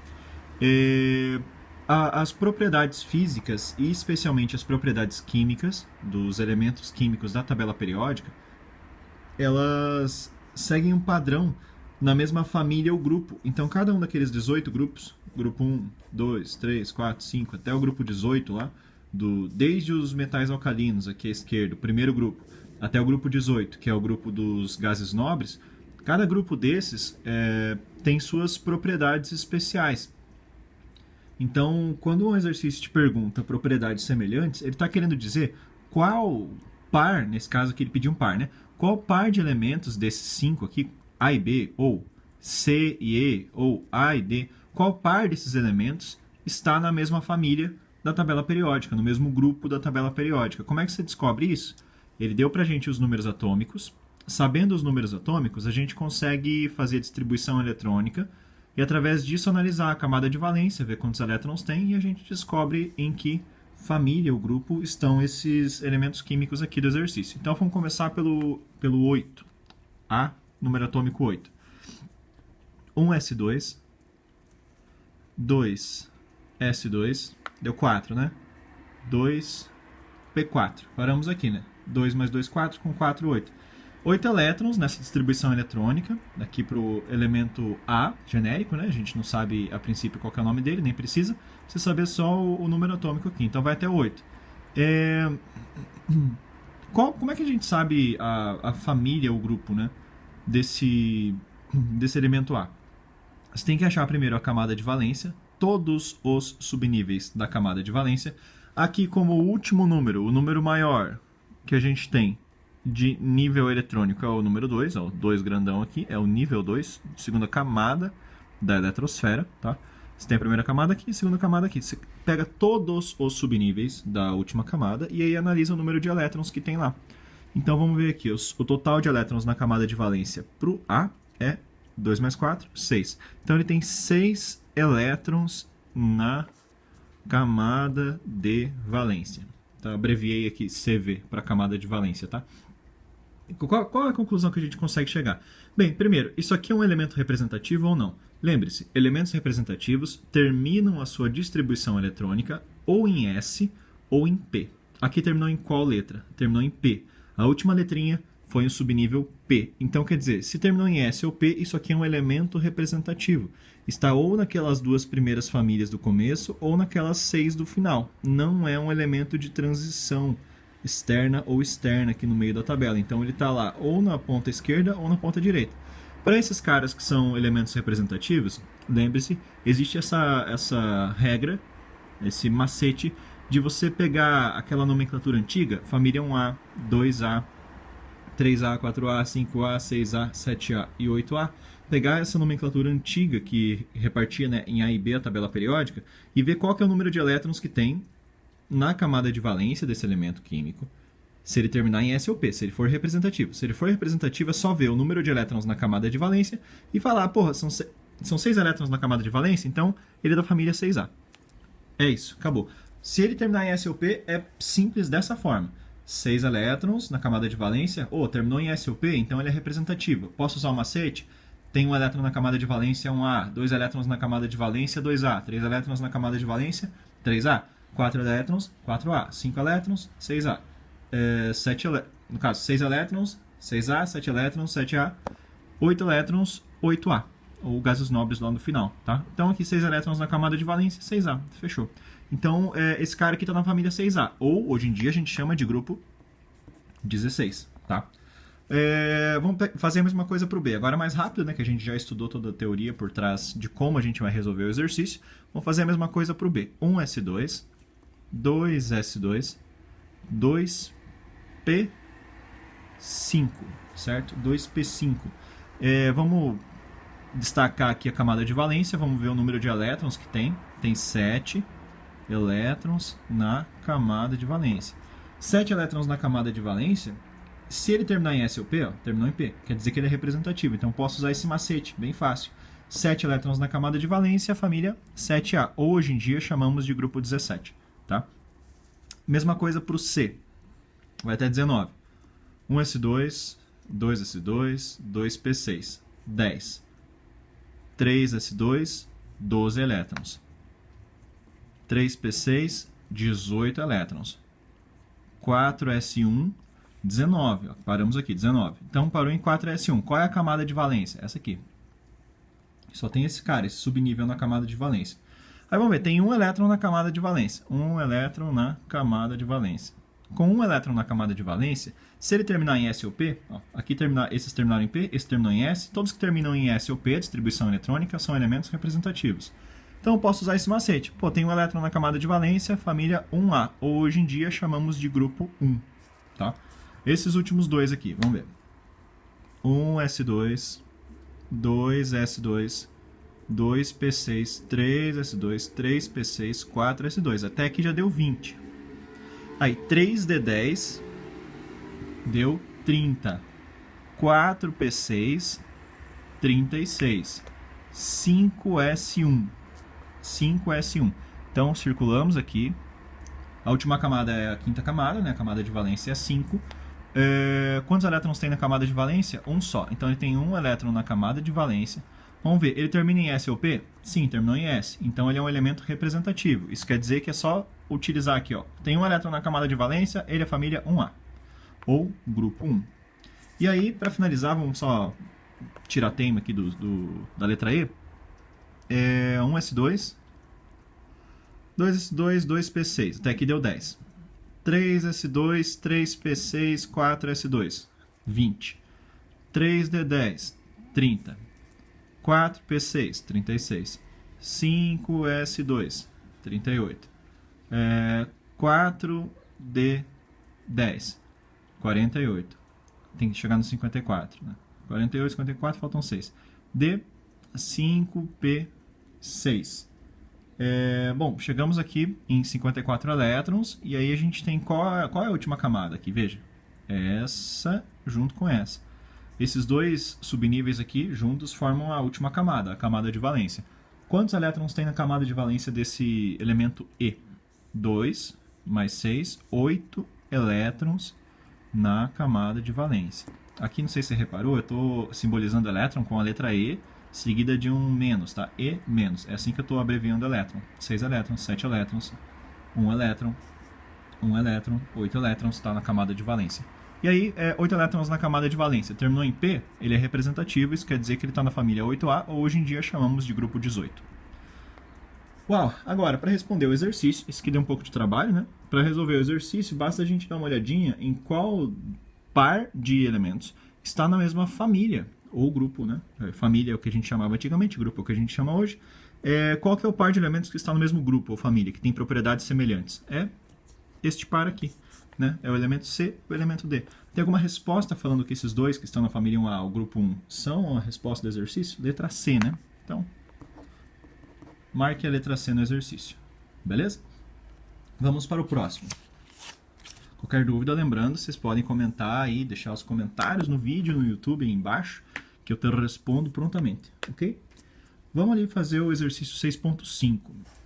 As propriedades físicas e especialmente as propriedades químicas dos elementos químicos da tabela periódica, elas seguem um padrão na mesma família ou grupo. Então cada um daqueles 18 grupos, grupo 1, 2, 3, 4, 5, até o grupo 18 lá, desde os metais alcalinos aqui à esquerda, o primeiro grupo, até o grupo 18, que é o grupo dos gases nobres, cada grupo desses tem suas propriedades especiais. Então, quando um exercício te pergunta propriedades semelhantes, ele está querendo dizer qual par, nesse caso aqui ele pediu um par, né? Qual par de elementos desses 5 aqui, A e B, ou C e E, ou A e D, qual par desses elementos está na mesma família da tabela periódica, no mesmo grupo da tabela periódica. Como é que você descobre isso? Ele deu para a gente os números atômicos. Sabendo os números atômicos, a gente consegue fazer a distribuição eletrônica e, através disso, analisar a camada de valência, ver quantos elétrons tem, e a gente descobre em que família ou grupo estão esses elementos químicos aqui do exercício. Então, vamos começar pelo 8. A, número atômico 8. 1s2, 2s2, deu 4, né? 2p4. Paramos aqui, né? 2 mais 2, 4, com 4, 8. 8 elétrons nessa distribuição eletrônica, aqui para o elemento A, genérico, né? A gente não sabe a princípio qual que é o nome dele, nem precisa. Você saber só o número atômico aqui, então vai até 8. Como é que a gente sabe a família, o grupo, né? desse elemento A? Você tem que achar primeiro a camada de valência, todos os subníveis da camada de valência. Aqui como último número, o número maior que a gente tem de nível eletrônico é o número 2, o 2 grandão aqui, é o nível 2, segunda camada da eletrosfera, tá? Você tem a primeira camada aqui e a segunda camada aqui. Você pega todos os subníveis da última camada e aí analisa o número de elétrons que tem lá. Então vamos ver aqui, o total de elétrons na camada de valência para o A é 2 mais 4, 6. Então ele tem 6 elétrons na camada de valência. Tá? Abreviei aqui CV para camada de valência, tá? Qual é a conclusão que a gente consegue chegar? Bem, primeiro, isso aqui é um elemento representativo ou não? Lembre-se, elementos representativos terminam a sua distribuição eletrônica ou em S ou em P. Aqui terminou em qual letra? Terminou em P. A última letrinha foi o subnível P. Então, quer dizer, se terminou em S ou P, isso aqui é um elemento representativo. Está ou naquelas duas primeiras famílias do começo ou naquelas 6 do final. Não é um elemento de transição externa ou externa aqui no meio da tabela. Então, ele está lá ou na ponta esquerda ou na ponta direita. Para esses caras que são elementos representativos, lembre-se, existe essa regra, esse macete de você pegar aquela nomenclatura antiga, família 1A, 2A, 3A, 4A, 5A, 6A, 7A e 8A, pegar essa nomenclatura antiga que repartia, né, em A e B a tabela periódica e ver qual que é o número de elétrons que tem na camada de valência desse elemento químico, se ele terminar em S ou P, se ele for representativo. Se ele for representativo, é só ver o número de elétrons na camada de valência e falar, porra, são 6 elétrons na camada de valência, então ele é da família 6A. É isso, acabou. Se ele terminar em S ou P, é simples dessa forma. 6 elétrons na camada de valência, terminou em S ou P, então ele é representativo. Posso usar o macete? Tem um elétron na camada de valência 1A, 2 elétrons na camada de valência 2A, 3 elétrons na camada de valência 3A, 4 elétrons 4A, 5 elétrons 6A, 6 elétrons 6A, 7 elétrons 7A, 8 elétrons 8A, ou gases nobres lá no final, tá? Então aqui 6 elétrons na camada de valência 6A, fechou. Então esse cara aqui está na família 6A, ou hoje em dia a gente chama de grupo 16, tá? Vamos fazer a mesma coisa para o B. Agora mais rápido, né, que a gente já estudou toda a teoria por trás de como a gente vai resolver o exercício. Vamos fazer a mesma coisa para o B. 1S2, 2S2, 2P5, certo? 2P5. Vamos destacar aqui a camada de valência, vamos ver o número de elétrons que tem. Tem 7 elétrons na camada de valência. 7 elétrons na camada de valência. Se ele terminar em S ou P, terminou em P, quer dizer que ele é representativo. Então posso usar esse macete, bem fácil. 7 elétrons na camada de valência, família 7A. Ou hoje em dia chamamos de grupo 17. Tá? Mesma coisa para o C. Vai até 19. 1S2, 2S2, 2P6. 10. 3S2, 12 elétrons. 3P6, 18 elétrons. 4S1, 19, paramos aqui, 19. Então parou em 4S1. Qual é a camada de valência? Essa aqui. Só tem esse cara, esse subnível na camada de valência. Aí vamos ver, tem um elétron na camada de valência. Um elétron na camada de valência. Com um elétron na camada de valência, se ele terminar em S ou P, aqui esses terminaram em P, esse terminou em S, todos que terminam em S ou P, a distribuição eletrônica, são elementos representativos. Então eu posso usar esse macete. Tem um elétron na camada de valência, família 1A, ou hoje em dia chamamos de grupo 1. Tá? Esses últimos dois aqui, vamos ver. 1S2, 2S2, 2P6, 3S2, 3P6, 4S2. Até aqui já deu 20. Aí 3D10 deu 30. 4P6, 36. 5S1. 5S1. Então circulamos aqui. A última camada é a quinta camada, né? A camada de valência é 5. Quantos elétrons tem na camada de valência? Um só. Então ele tem um elétron na camada de valência. Vamos ver, ele termina em S ou P? Sim, terminou em S. Então ele é um elemento representativo. Isso quer dizer que é só utilizar aqui, ó. Tem um elétron na camada de valência, ele é família 1A. Ou grupo 1. E aí, para finalizar, vamos só tirar tema aqui da letra E. 1S2, 2S2, 2P6. Até aqui deu 10. 3S2, 3P6, 4S2. 20. 3D10, 30. 4P6, 36. 5S2, 38. 4D10, 48. Tem que chegar no 54. Né? 48, 54, faltam 6. D, 5P6. Bom, chegamos aqui em 54 elétrons. E aí a gente tem qual é a última camada aqui? Veja. Essa junto com essa. Esses dois subníveis aqui juntos formam a última camada, a camada de valência. Quantos elétrons tem na camada de valência desse elemento E? 2 mais 6, 8 elétrons na camada de valência. Aqui, não sei se você reparou, eu estou simbolizando elétron com a letra E, seguida de um menos, tá? E menos. É assim que eu estou abreviando elétron. 6 elétrons, 7 elétrons, 1 elétron, 8 elétrons está na camada de valência. E aí, 8 elétrons na camada de valência. Terminou em P, ele é representativo, isso quer dizer que ele está na família 8A, ou hoje em dia chamamos de grupo 18. Uau! Agora, para responder o exercício, isso aqui deu um pouco de trabalho, né? Para resolver o exercício, basta a gente dar uma olhadinha em qual par de elementos está na mesma família, ou grupo, né? Família é o que a gente chamava antigamente, grupo é o que a gente chama hoje. Qual que é o par de elementos que está no mesmo grupo, ou família, que tem propriedades semelhantes? É este par aqui, né? É o elemento C e o elemento D. Tem alguma resposta falando que esses dois que estão na família 1A, o grupo 1, são a resposta do exercício? Letra C, né? Então, marque a letra C no exercício. Beleza? Vamos para o próximo. Qualquer dúvida, lembrando, vocês podem comentar aí, deixar os comentários no vídeo, no YouTube, aí embaixo, que eu te respondo prontamente, ok? Vamos ali fazer o exercício 6.5.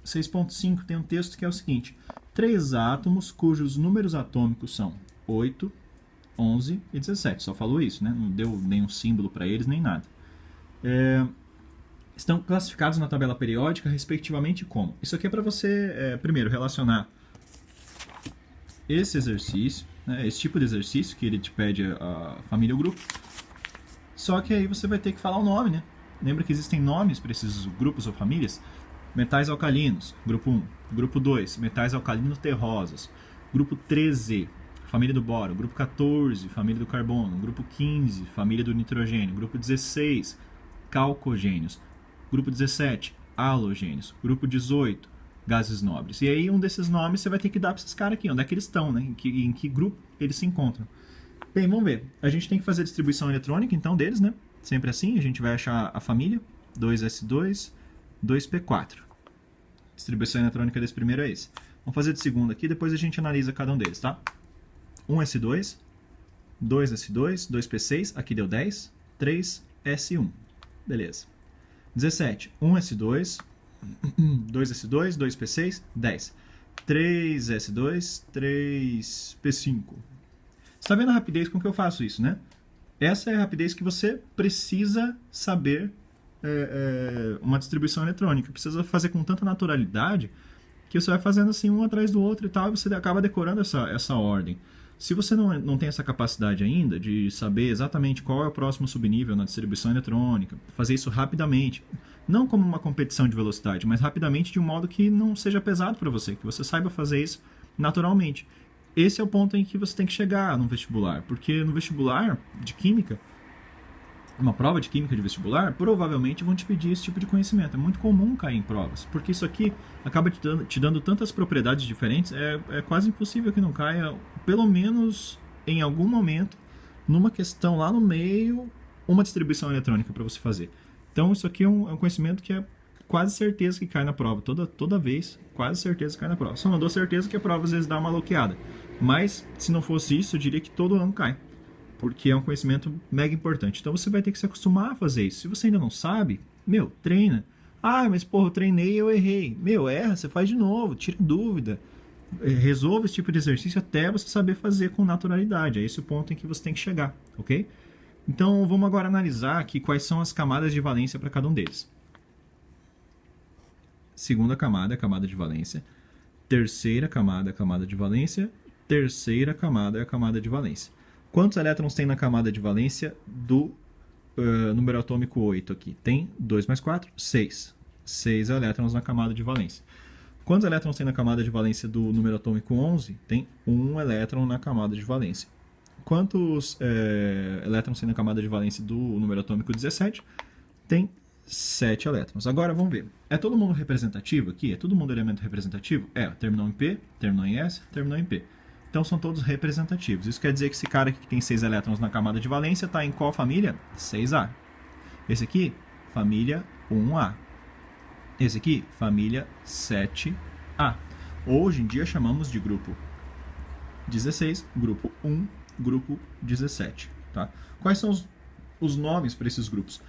6.5 tem um texto que é o seguinte: 3 átomos cujos números atômicos são 8, 11 e 17. Só falou isso, né? Não deu nenhum símbolo para eles, nem nada. Estão classificados na tabela periódica, respectivamente, como? Isso aqui é para você, primeiro, relacionar esse exercício, né, esse tipo de exercício que ele te pede a família ou grupo. Só que aí você vai ter que falar o nome, né? Lembra que existem nomes para esses grupos ou famílias? Metais alcalinos, grupo 1. Grupo 2, metais alcalinos terrosos. Grupo 13, família do boro. Grupo 14, família do carbono. Grupo 15, família do nitrogênio. Grupo 16, calcogênios. Grupo 17, halogênios. Grupo 18, gases nobres. E aí um desses nomes você vai ter que dar para esses caras aqui, onde é que eles estão, né? Em que grupo eles se encontram. Bem, vamos ver. A gente tem que fazer a distribuição eletrônica, então, deles, né? Sempre assim, a gente vai achar a família, 2s2, 2p4. Distribuição eletrônica desse primeiro é esse. Vamos fazer de segundo aqui, depois a gente analisa cada um deles, tá? 1s2, 2s2, 2p6, aqui deu 10, 3s1. Beleza. 17, 1s2, 2s2, 2p6, 10. 3s2, 3p5. Você está vendo a rapidez com que eu faço isso, né? Essa é a rapidez que você precisa saber uma distribuição eletrônica. Precisa fazer com tanta naturalidade que você vai fazendo assim um atrás do outro e tal, e você acaba decorando essa ordem. Se você não tem essa capacidade ainda de saber exatamente qual é o próximo subnível na distribuição eletrônica, fazer isso rapidamente, não como uma competição de velocidade, mas rapidamente de um modo que não seja pesado para você, que você saiba fazer isso naturalmente. Esse é o ponto em que você tem que chegar no vestibular, porque no vestibular de química, uma prova de química de vestibular, provavelmente vão te pedir esse tipo de conhecimento. É muito comum cair em provas, porque isso aqui acaba te dando tantas propriedades diferentes, é quase impossível que não caia, pelo menos em algum momento, numa questão lá no meio, uma distribuição eletrônica para você fazer. Então isso aqui é um conhecimento que é quase certeza que cai na prova, toda vez, quase certeza que cai na prova. Só não dou certeza que a prova às vezes dá uma bloqueada, mas se não fosse isso, eu diria que todo ano cai, porque é um conhecimento mega importante. Então você vai ter que se acostumar a fazer isso. Se você ainda não sabe, treina. Ah, mas porra, eu treinei e eu errei. Erra, você faz de novo, tira dúvida. Resolva esse tipo de exercício até você saber fazer com naturalidade. É esse o ponto em que você tem que chegar, ok? Então vamos agora analisar aqui quais são as camadas de valência para cada um deles. Segunda camada, camada de valência. Terceira camada, camada de valência. Terceira camada, a camada de valência. Quantos elétrons tem na camada de valência do número atômico 8 aqui? Tem 2 mais 4, 6. 6 elétrons na camada de valência. Quantos elétrons tem na camada de valência do número atômico 11? Tem 1 elétron na camada de valência. Quantos elétrons tem na camada de valência do número atômico 17? Tem 7 elétrons. Agora vamos ver. É todo mundo representativo aqui? É todo mundo elemento representativo? Terminou em P, terminou em S, terminou em P. Então são todos representativos. Isso quer dizer que esse cara aqui que tem 6 elétrons na camada de valência está em qual família? 6A. Esse aqui, família 1A. Esse aqui, família 7A. Hoje em dia chamamos de grupo 16, grupo 1, grupo 17. Tá? Quais são os nomes para esses grupos?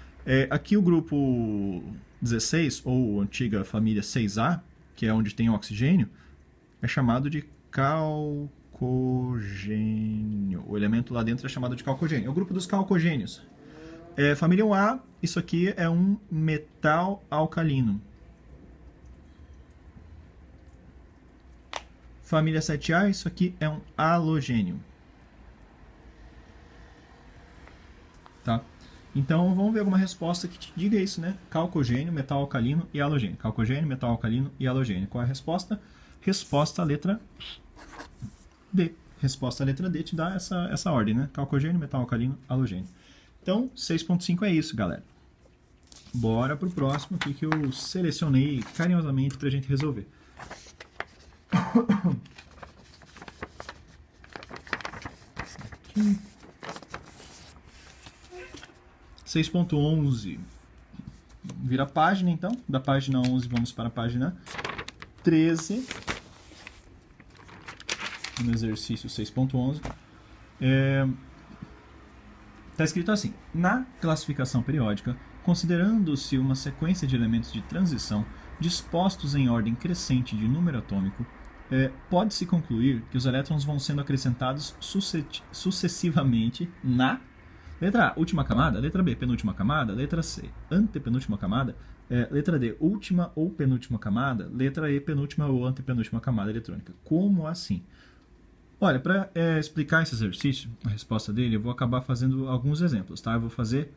Aqui o grupo 16, ou antiga família 6A, que é onde tem oxigênio, é chamado de calcogênio. O elemento lá dentro é chamado de calcogênio. É o grupo dos calcogênios. Família 1A, isso aqui é um metal alcalino. Família 7A, isso aqui é um halogênio. Tá? Então, vamos ver alguma resposta que te diga isso, né? Calcogênio, metal alcalino e halogênio. Calcogênio, metal alcalino e halogênio. Qual é a resposta? Resposta letra D. Resposta letra D te dá essa ordem, né? Calcogênio, metal alcalino, halogênio. Então, 6.5 é isso, galera. Bora pro próximo aqui que eu selecionei carinhosamente pra gente resolver. 6.11. Vira a página, então. Da página 11, vamos para a página 13. No exercício 6.11. Está escrito assim: na classificação periódica, considerando-se uma sequência de elementos de transição dispostos em ordem crescente de número atômico, pode-se concluir que os elétrons vão sendo acrescentados sucessivamente na letra A, última camada, letra B, penúltima camada, letra C, antepenúltima camada, letra D, última ou penúltima camada, letra E, penúltima ou antepenúltima camada eletrônica. Como assim? Olha, para explicar esse exercício, a resposta dele, eu vou acabar fazendo alguns exemplos, tá? Eu vou fazer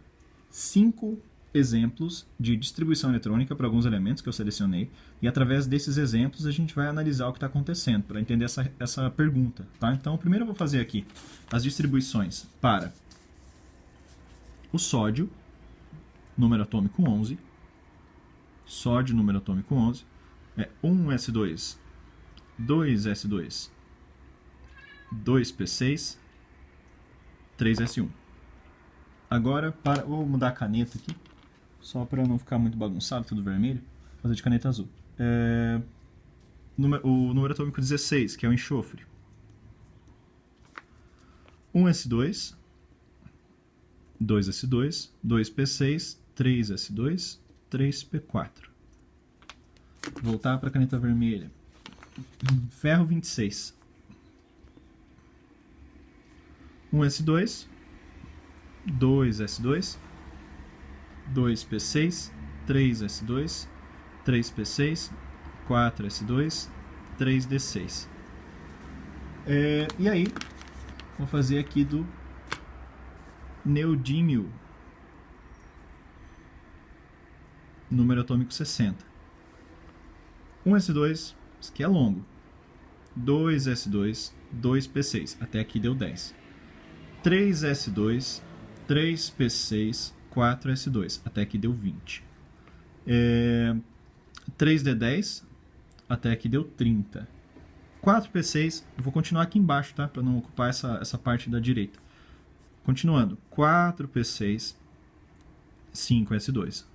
5 exemplos de distribuição eletrônica para alguns elementos que eu selecionei, e através desses exemplos a gente vai analisar o que está acontecendo, para entender essa pergunta, tá? Então, primeiro eu vou fazer aqui as distribuições para o sódio, número atômico 11, sódio, número atômico 11, 1s2, 2s2, 2p6, 3s1. Agora, vou mudar a caneta aqui, só para não ficar muito bagunçado, tudo vermelho, vou fazer de caneta azul. O número atômico 16, que é o enxofre. 1s2, 2s2, 2p6, 3s2, 3p4. Voltar para a caneta vermelha. Ferro 26. 1s2, 2s2, 2p6, 3s2, 3p6, 4s2, 3d6. E aí, vou fazer aqui do neodímio, número atômico 60. 1s2, isso aqui é longo. 2s2, 2p6, até aqui deu 10. 3s2, 3p6, 4s2, até aqui deu 20. 3d10, até aqui deu 30. 4p6, eu vou continuar aqui embaixo, tá? Para não ocupar essa parte da direita. Continuando, 4p6, 5s2.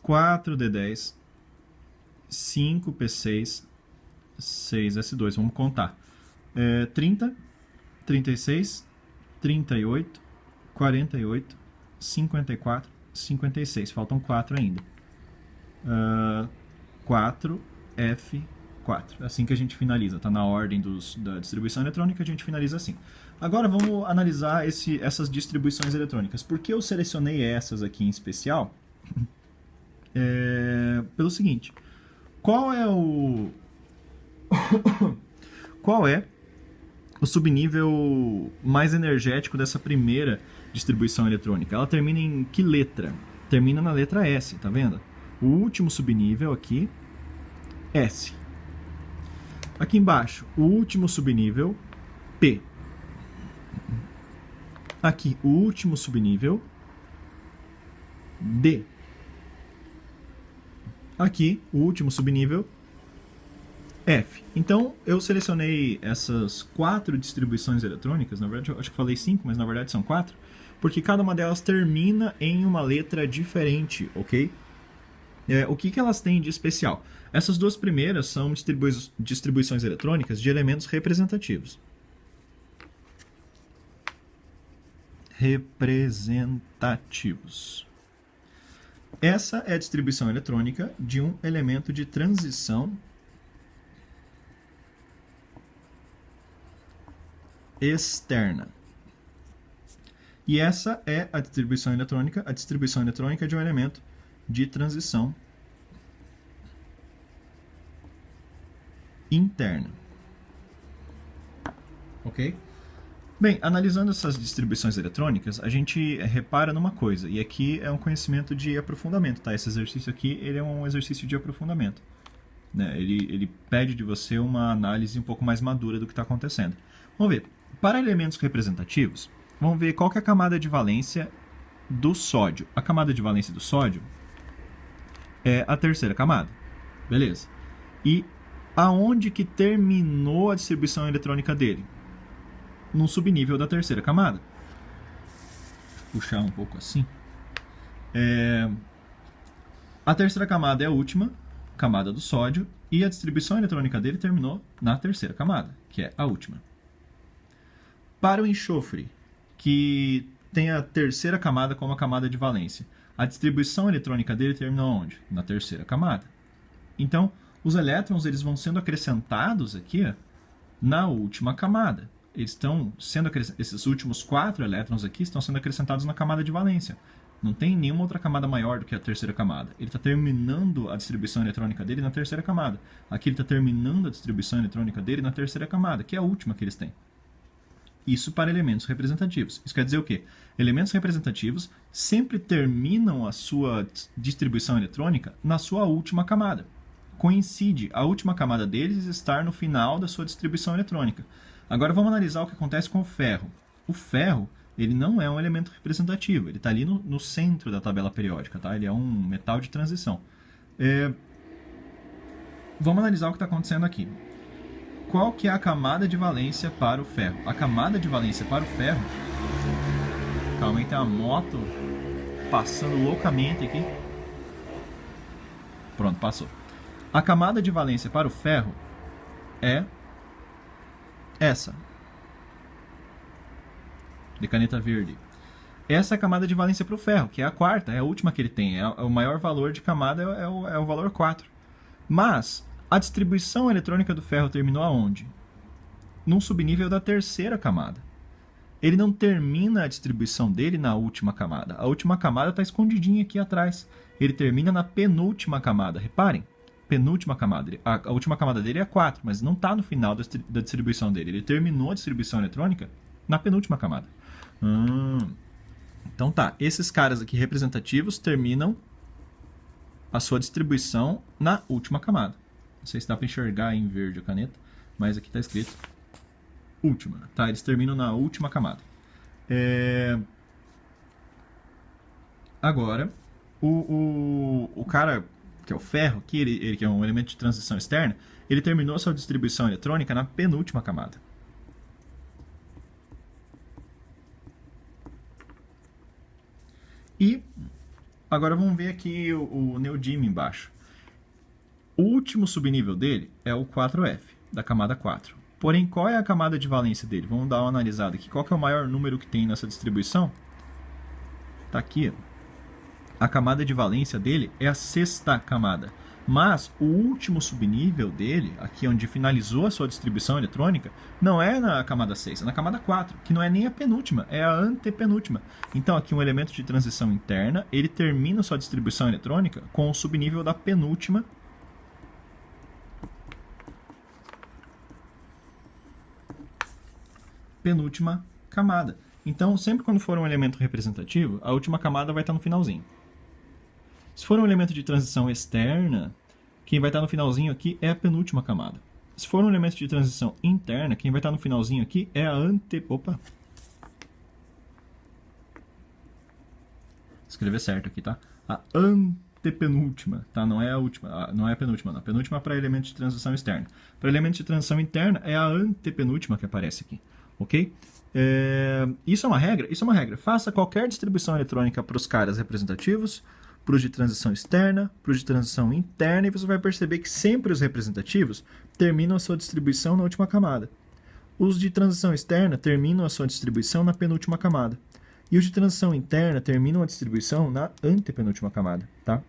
4d10, 5p6, 6s2. Vamos contar. 30, 36, 38, 48, 54, 56. Faltam 4 ainda. 4, F4. Assim que a gente finaliza. Está na ordem da distribuição eletrônica, a gente finaliza assim. Agora vamos analisar essas distribuições eletrônicas. Por que eu selecionei essas aqui em especial? Pelo seguinte. Qual é o subnível mais energético dessa primeira distribuição eletrônica? Ela termina em que letra? Termina na letra S, tá vendo? O último subnível aqui, S. Aqui embaixo, o último subnível, P. Aqui, o último subnível, D. Aqui, o último subnível, F. Então, eu selecionei essas 4 distribuições eletrônicas, na verdade, eu acho que falei 5, mas na verdade são 4, porque cada uma delas termina em uma letra diferente, ok? O que elas têm de especial? Essas duas primeiras são distribuições eletrônicas de elementos representativos. Essa é a distribuição eletrônica de um elemento de transição externa. E essa é a distribuição eletrônica de um elemento de transição interna. Ok? Bem, analisando essas distribuições eletrônicas, a gente repara numa coisa, e aqui é um conhecimento de aprofundamento, tá? Esse exercício aqui, ele é um exercício de aprofundamento. Né? Ele pede de você uma análise um pouco mais madura do que está acontecendo. Vamos ver. Para elementos representativos, vamos ver qual que é a camada de valência do sódio. A camada de valência do sódio é a terceira camada. Beleza. E aonde que terminou a distribuição eletrônica dele? Num subnível da terceira camada. Vou puxar um pouco assim. A terceira camada é a última camada do sódio e a distribuição eletrônica dele terminou na terceira camada, que é a última. Para o enxofre, que tem a terceira camada como a camada de valência, a distribuição eletrônica dele terminou onde? Na terceira camada. Então, os elétrons eles vão sendo acrescentados aqui na última camada. Eles estão sendo esses últimos 4 elétrons aqui estão sendo acrescentados na camada de valência. Não tem nenhuma outra camada maior do que a terceira camada. Ele está terminando a distribuição eletrônica dele na terceira camada. Aqui ele está terminando a distribuição eletrônica dele na terceira camada, que é a última que eles têm. Isso para elementos representativos. Isso quer dizer o quê? Elementos representativos sempre terminam a sua distribuição eletrônica na sua última camada. Coincide a última camada deles estar no final da sua distribuição eletrônica. Agora vamos analisar o que acontece com o ferro. O ferro, ele não é um elemento representativo, ele está ali no centro da tabela periódica, tá? Ele é um metal de transição. Vamos analisar o que está acontecendo aqui. Qual que é a camada de valência para o ferro? A camada de valência para o ferro... Calma aí, tem uma moto passando loucamente aqui. Pronto, passou. A camada de valência para o ferro é essa. De caneta verde. Essa é a camada de valência para o ferro, que é a quarta, é a última que ele tem. O maior valor de camada é o valor 4. Mas a distribuição eletrônica do ferro terminou aonde? Num subnível da terceira camada. Ele não termina a distribuição dele na última camada. A última camada está escondidinha aqui atrás. Ele termina na penúltima camada. Reparem. Penúltima camada. A última camada dele é 4, mas não está no final da distribuição dele. Ele terminou a distribuição eletrônica na penúltima camada. Então tá. Esses caras aqui representativos terminam a sua distribuição na última camada. Não sei se dá para enxergar em verde a caneta, mas aqui está escrito última. Tá? Eles terminam na última camada. Agora, o cara... que é o ferro, que ele que é um elemento de transição externa, ele terminou a sua distribuição eletrônica na penúltima camada. E agora vamos ver aqui o neodímio embaixo. O último subnível dele é o 4F, da camada 4. Porém, qual é a camada de valência dele? Vamos dar uma analisada aqui. Qual que é o maior número que tem nessa distribuição? Está aqui, a camada de valência dele é a sexta camada. Mas o último subnível dele, aqui onde finalizou a sua distribuição eletrônica, não é na camada 6, é na camada 4, que não é nem a penúltima, é a antepenúltima. Então aqui um elemento de transição interna, ele termina a sua distribuição eletrônica com o subnível da penúltima camada. Então sempre quando for um elemento representativo, a última camada vai estar no finalzinho. Se for um elemento de transição externa, quem vai estar no finalzinho aqui é a penúltima camada. Se for um elemento de transição interna, quem vai estar no finalzinho aqui é a Opa! Escrever certo aqui, tá? A antepenúltima, tá? Não é a última, não é a penúltima, não. A penúltima é para elemento de transição externa. Para elemento de transição interna é a antepenúltima que aparece aqui, ok? Isso é uma regra? Isso é uma regra. Faça qualquer distribuição eletrônica para os caras representativos, para os de transição externa, para os de transição interna, e você vai perceber que sempre os representativos terminam a sua distribuição na última camada. Os de transição externa terminam a sua distribuição na penúltima camada. E os de transição interna terminam a distribuição na antepenúltima camada, tá?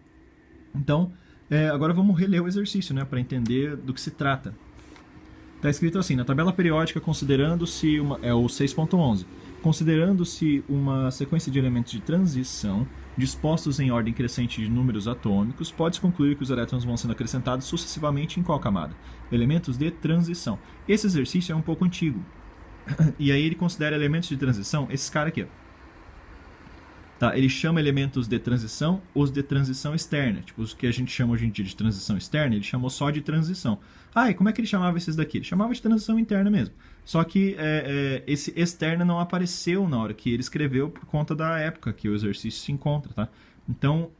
Então, agora vamos reler o exercício, né, para entender do que se trata. Está escrito assim, na tabela periódica, considerando-se o 6.11, considerando-se uma sequência de elementos de transição dispostos em ordem crescente de números atômicos, pode-se concluir que os elétrons vão sendo acrescentados sucessivamente em qual camada? Elementos de transição. Esse exercício é um pouco antigo. E aí ele considera elementos de transição, esses caras aqui, ó. Tá, ele chama elementos de transição os de transição externa. Tipo, os que a gente chama hoje em dia de transição externa, ele chamou só de transição. Ah, e como é que ele chamava esses daqui? Ele chamava de transição interna mesmo. Só que esse externa não apareceu na hora que ele escreveu por conta da época que o exercício se encontra, tá? Então,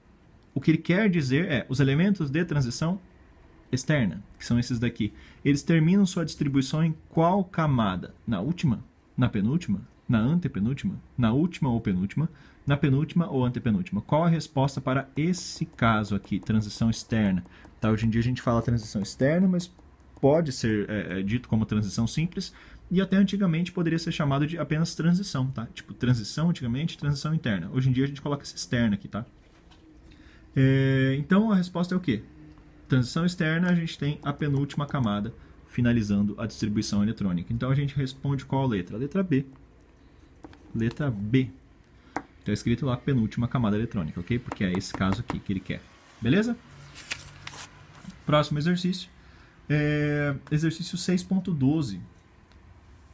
o que ele quer dizer é, os elementos de transição externa, que são esses daqui, eles terminam sua distribuição em qual camada? Na última? Na penúltima? Na antepenúltima? Na última ou penúltima? Na penúltima ou antepenúltima? Qual a resposta para esse caso aqui, transição externa? Tá, hoje em dia a gente fala transição externa, mas pode ser dito como transição simples, e até antigamente poderia ser chamado de apenas transição, tá? Tipo, transição antigamente, transição interna. Hoje em dia a gente coloca essa externa aqui, tá? Então a resposta é o quê? Transição externa, a gente tem a penúltima camada, finalizando a distribuição eletrônica. Então a gente responde qual letra? A letra B. Letra B. Está escrito lá penúltima camada eletrônica, ok? Porque é esse caso aqui que ele quer. Beleza? Próximo exercício. Exercício 6.12.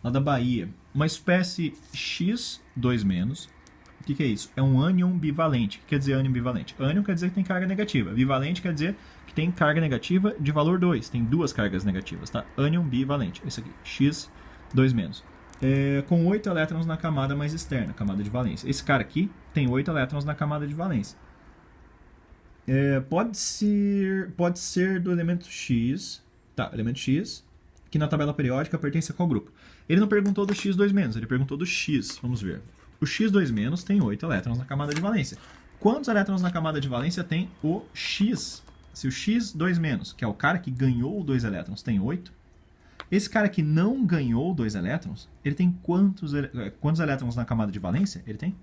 Lá da Bahia. Uma espécie X2-. O que é isso? É um ânion bivalente. O que quer dizer ânion bivalente? Ânion quer dizer que tem carga negativa. Bivalente quer dizer que tem carga negativa de valor 2. Tem duas cargas negativas, tá? Ânion bivalente. Esse aqui. X2-. Com 8 elétrons na camada mais externa, camada de valência. Esse cara aqui tem 8 elétrons na camada de valência. Pode ser do elemento X, tá, elemento X, que na tabela periódica pertence a qual grupo? Ele não perguntou do X2-, ele perguntou do X, vamos ver. O X2- tem 8 elétrons na camada de valência. Quantos elétrons na camada de valência tem o X? Se o X2-, que é o cara que ganhou 2 elétrons, tem 8, esse cara que não ganhou 2 elétrons, ele tem quantos elétrons na camada de valência? Ele tem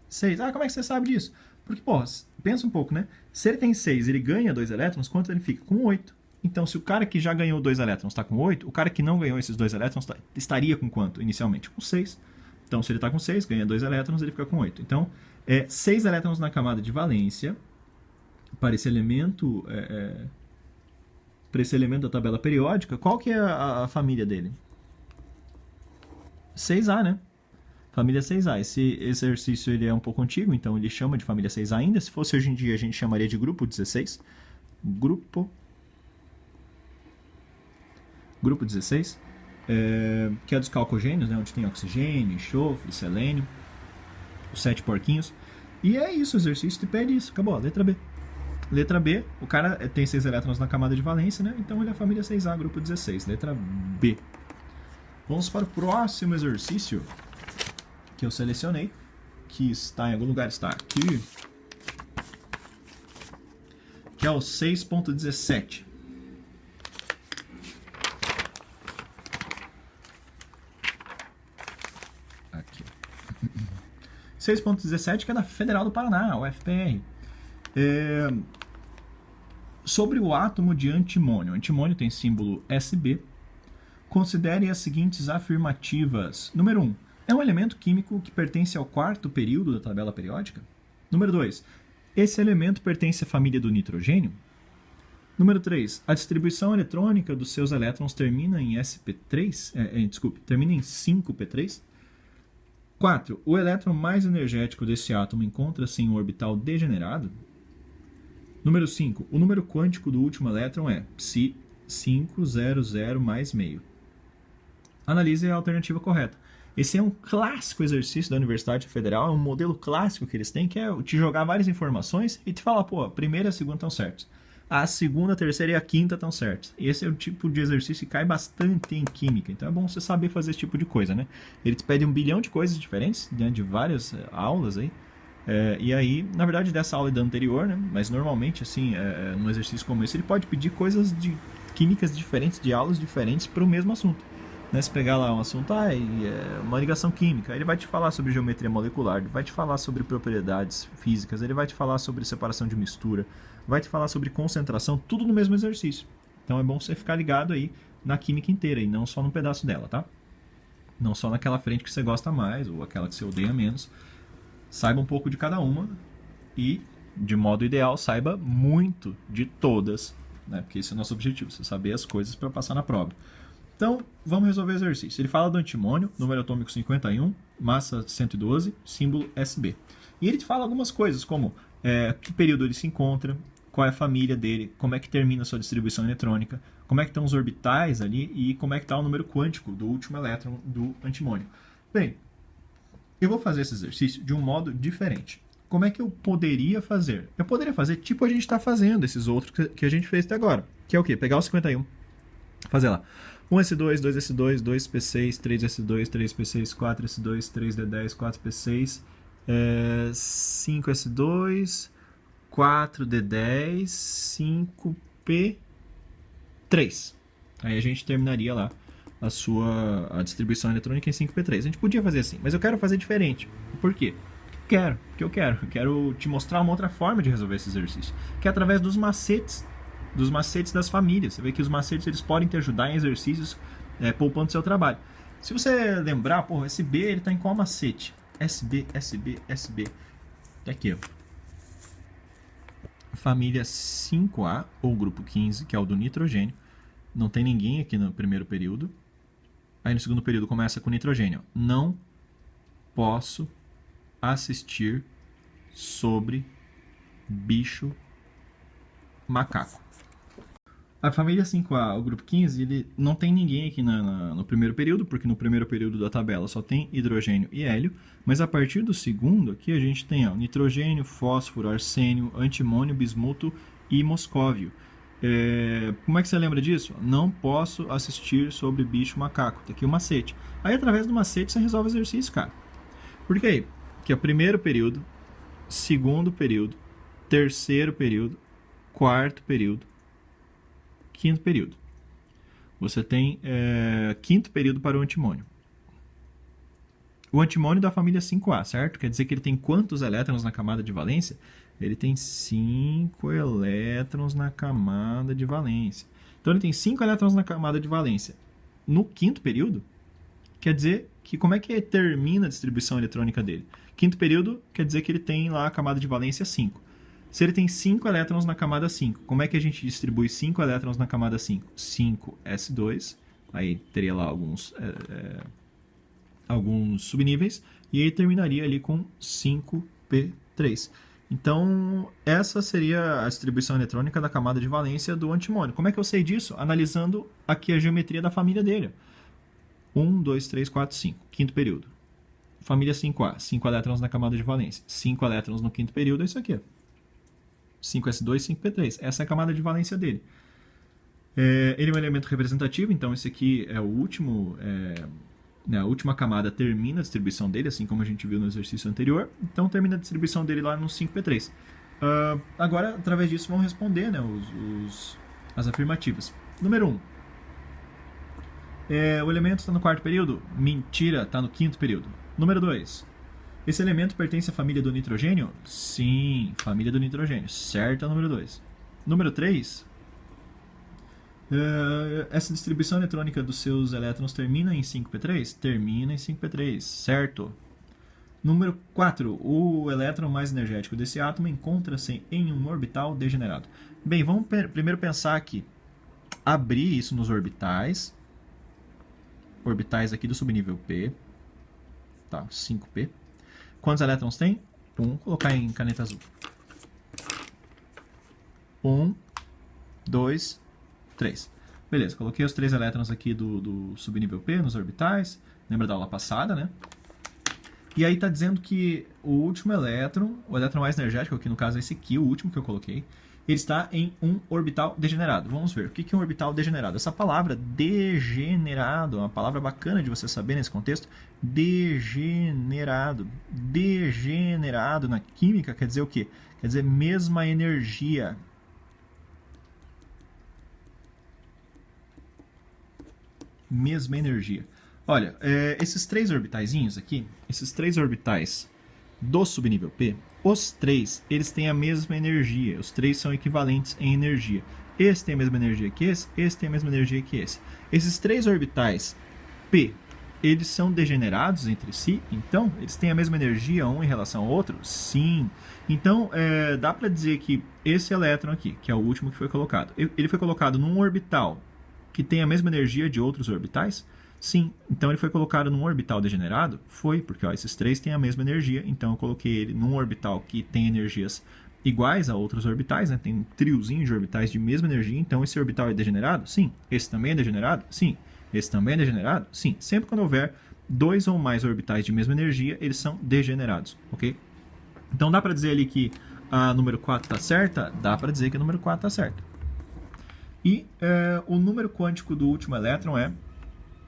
6. Ah, como é que você sabe disso? Porque, pô, pensa um pouco, né? Se ele tem 6 e ele ganha 2 elétrons, quanto ele fica? Com 8. Então, se o cara que já ganhou 2 elétrons está com 8, o cara que não ganhou esses 2 elétrons estaria com quanto inicialmente? Com 6. Então, se ele está com 6, ganha 2 elétrons, ele fica com 8. Então, 6 elétrons na camada de valência para esse elemento... para esse elemento da tabela periódica, qual que é a família dele? 6A, né? Família 6A. Esse exercício ele é um pouco antigo, então ele chama de família 6A ainda. Se fosse hoje em dia, a gente chamaria de grupo 16. Grupo 16, que é dos calcogênios, né? Onde tem oxigênio, enxofre, selênio, os 7 porquinhos. E é isso, o exercício te pede isso. Acabou, letra B. Letra B, o cara tem 6 elétrons na camada de valência, né? Então ele é a família 6A, grupo 16. Letra B. Vamos para o próximo exercício que eu selecionei, que está em algum lugar, está aqui, que é o 6.17. Aqui. 6.17, que é da Federal do Paraná, UFPR. Sobre o átomo de antimônio. Antimônio tem símbolo Sb. Considere as seguintes afirmativas. Número 1. É um elemento químico que pertence ao quarto período da tabela periódica? Número 2. Esse elemento pertence à família do nitrogênio? Número 3. A distribuição eletrônica dos seus elétrons termina em sp3? Termina em 5p3? 4. O elétron mais energético desse átomo encontra-se em um orbital degenerado? Número 5. O número quântico do último elétron é psi500 mais meio. Analise a alternativa correta. Esse é um clássico exercício da Universidade Federal, é um modelo clássico que eles têm, que é te jogar várias informações e te falar, pô, a primeira e a segunda estão certos. A segunda, a terceira e a quinta estão certos. Esse é o tipo de exercício que cai bastante em química, então é bom você saber fazer esse tipo de coisa, né? Ele te pede 1 bilhão de coisas diferentes, né, de várias aulas aí. E aí, na verdade, dessa aula e da anterior, né? Mas normalmente, assim, num exercício como esse, ele pode pedir coisas de químicas diferentes, de aulas diferentes para o mesmo assunto. Né? Se pegar lá um assunto, uma ligação química, ele vai te falar sobre geometria molecular, ele vai te falar sobre propriedades físicas, ele vai te falar sobre separação de mistura, vai te falar sobre concentração, tudo no mesmo exercício. Então é bom você ficar ligado aí na química inteira e não só num pedaço dela, tá? Não só naquela frente que você gosta mais ou aquela que você odeia menos. Saiba um pouco de cada uma e, de modo ideal, saiba muito de todas, né? Porque esse é o nosso objetivo, você saber as coisas para passar na prova. Então, vamos resolver o exercício. Ele fala do antimônio, número atômico 51, massa 112, símbolo SB. E ele te fala algumas coisas, como que período ele se encontra, qual é a família dele, como é que termina a sua distribuição eletrônica, como é que estão os orbitais ali e como é que está o número quântico do último elétron do antimônio. Bem, eu vou fazer esse exercício de um modo diferente. Como é que eu poderia fazer? Eu poderia fazer tipo a gente está fazendo, esses outros que a gente fez até agora. Que é o quê? Pegar o 51, fazer lá 1s2, 2s2, 2p6, 3s2, 3p6, 4s2, 3d10, 4p6, 5s2, 4d10, 5p3. Aí a gente terminaria lá a distribuição eletrônica em 5p3. A gente podia fazer assim, mas eu quero fazer diferente. Por quê? Porque eu quero te mostrar uma outra forma de resolver esse exercício, que é através dos macetes das famílias. Você vê que os macetes eles podem te ajudar em exercícios poupando seu trabalho. Se você lembrar, esse B ele está em qual macete? SB. Tá aqui, ó. Família 5A, ou grupo 15, que é o do nitrogênio. Não tem ninguém aqui no primeiro período. Aí no segundo período começa com nitrogênio. Não posso assistir sobre bicho macaco. A família 5A, o grupo 15, ele não tem ninguém aqui no primeiro período, porque no primeiro período da tabela só tem hidrogênio e hélio, mas a partir do segundo aqui a gente tem nitrogênio, fósforo, arsênio, antimônio, bismuto e moscóvio. Como é que você lembra disso? Não posso assistir sobre bicho macaco. Tá aqui o macete. Aí através do macete você resolve o exercício, cara. Por quê? Que é o primeiro período, segundo período, terceiro período, quarto período, quinto período. Você tem quinto período para o antimônio. O antimônio da família 5A, certo? Quer dizer que ele tem quantos elétrons na camada de valência? Ele tem 5 elétrons na camada de valência. Então ele tem 5 elétrons na camada de valência. No quinto período, quer dizer que como é que termina a distribuição eletrônica dele? Quinto período quer dizer que ele tem lá a camada de valência 5. Se ele tem 5 elétrons na camada 5, como é que a gente distribui 5 elétrons na camada 5? 5s2, aí teria lá alguns subníveis, e aí terminaria ali com 5p3. Então, essa seria a distribuição eletrônica da camada de valência do antimônio. Como é que eu sei disso? Analisando aqui a geometria da família dele. 1, 2, 3, 4, 5. Quinto período. Família 5A. 5 elétrons na camada de valência. 5 elétrons no quinto período é isso aqui. 5s2, 5p3. Essa é a camada de valência dele. Ele é um elemento representativo, então esse aqui é o último... a última camada termina a distribuição dele, assim como a gente viu no exercício anterior. Então termina a distribuição dele lá no 5p3. Agora, através disso, vão responder as afirmativas. Número 1. O elemento está no quarto período? Mentira, está no quinto período. Número 2. Esse elemento pertence à família do nitrogênio? Sim, família do nitrogênio. Certo, é o número 2. Número 3. Essa distribuição eletrônica dos seus elétrons termina em 5p3? Termina em 5p3, certo. Número 4. O elétron mais energético desse átomo encontra-se em um orbital degenerado. Bem, vamos primeiro pensar aqui. Abrir isso nos orbitais. Orbitais aqui do subnível P. Tá, 5p. Quantos elétrons tem? 1. Colocar em caneta azul. 1, 2, 3. Beleza, coloquei os 3 elétrons aqui do subnível P nos orbitais. Lembra da aula passada, né? E aí está dizendo que o último elétron, o elétron mais energético, que no caso é esse aqui, o último que eu coloquei, ele está em um orbital degenerado. Vamos ver, o que é um orbital degenerado? Essa palavra degenerado é uma palavra bacana de você saber nesse contexto. Degenerado. Degenerado na química quer dizer o quê? Quer dizer mesma energia. mesma energia? Olha, esses 3 orbitaizinhos aqui, esses 3 orbitais do subnível P, os 3, eles têm a mesma energia. Os 3 são equivalentes em energia. Esse tem a mesma energia que esse tem a mesma energia que esse. Esses 3 orbitais P, eles são degenerados entre si? Então, eles têm a mesma energia um em relação ao outro? Sim. Então, dá para dizer que esse elétron aqui, que é o último que foi colocado, ele foi colocado num orbital que tem a mesma energia de outros orbitais? Sim. Então, ele foi colocado num orbital degenerado? Foi, porque ó, esses 3 têm a mesma energia, então eu coloquei ele num orbital que tem energias iguais a outros orbitais, né? Tem um triozinho de orbitais de mesma energia, então esse orbital é degenerado? Sim. Esse também é degenerado? Sim. Esse também é degenerado? Sim. Sempre quando houver 2 ou mais orbitais de mesma energia, eles são degenerados, ok? Então dá para dizer ali que a número 4 está certa? Dá para dizer que a número 4 está certa. E o número quântico do último elétron é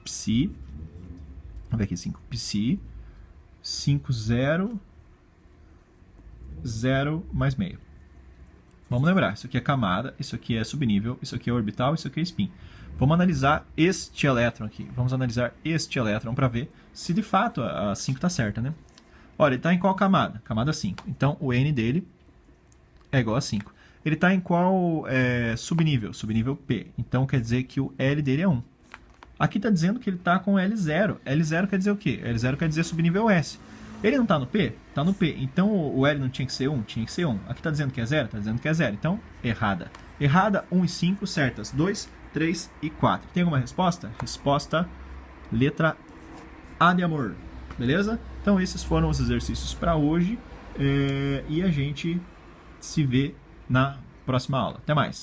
Psi, vamos ver aqui, Psi 50 mais meio. Vamos lembrar, isso aqui é camada, isso aqui é subnível, isso aqui é orbital, isso aqui é spin. Vamos analisar este elétron aqui. Vamos analisar este elétron para ver se de fato a 5 está certa, né? Olha, ele está em qual camada? Camada 5. Então, o N dele é igual a 5. Ele está em qual subnível? Subnível P. Então, quer dizer que o L dele é 1. Aqui está dizendo que ele está com L0. L0 quer dizer o quê? L0 quer dizer subnível S. Ele não está no P? Está no P. Então, o L não tinha que ser 1? Tinha que ser 1. Aqui está dizendo que é 0? Está dizendo que é 0. Então, errada. Errada, 1 e 5, certas. 2, 3 e 4. Tem alguma resposta? Resposta, letra A de amor. Beleza? Então, esses foram os exercícios para hoje. E a gente se vê na próxima aula. Até mais!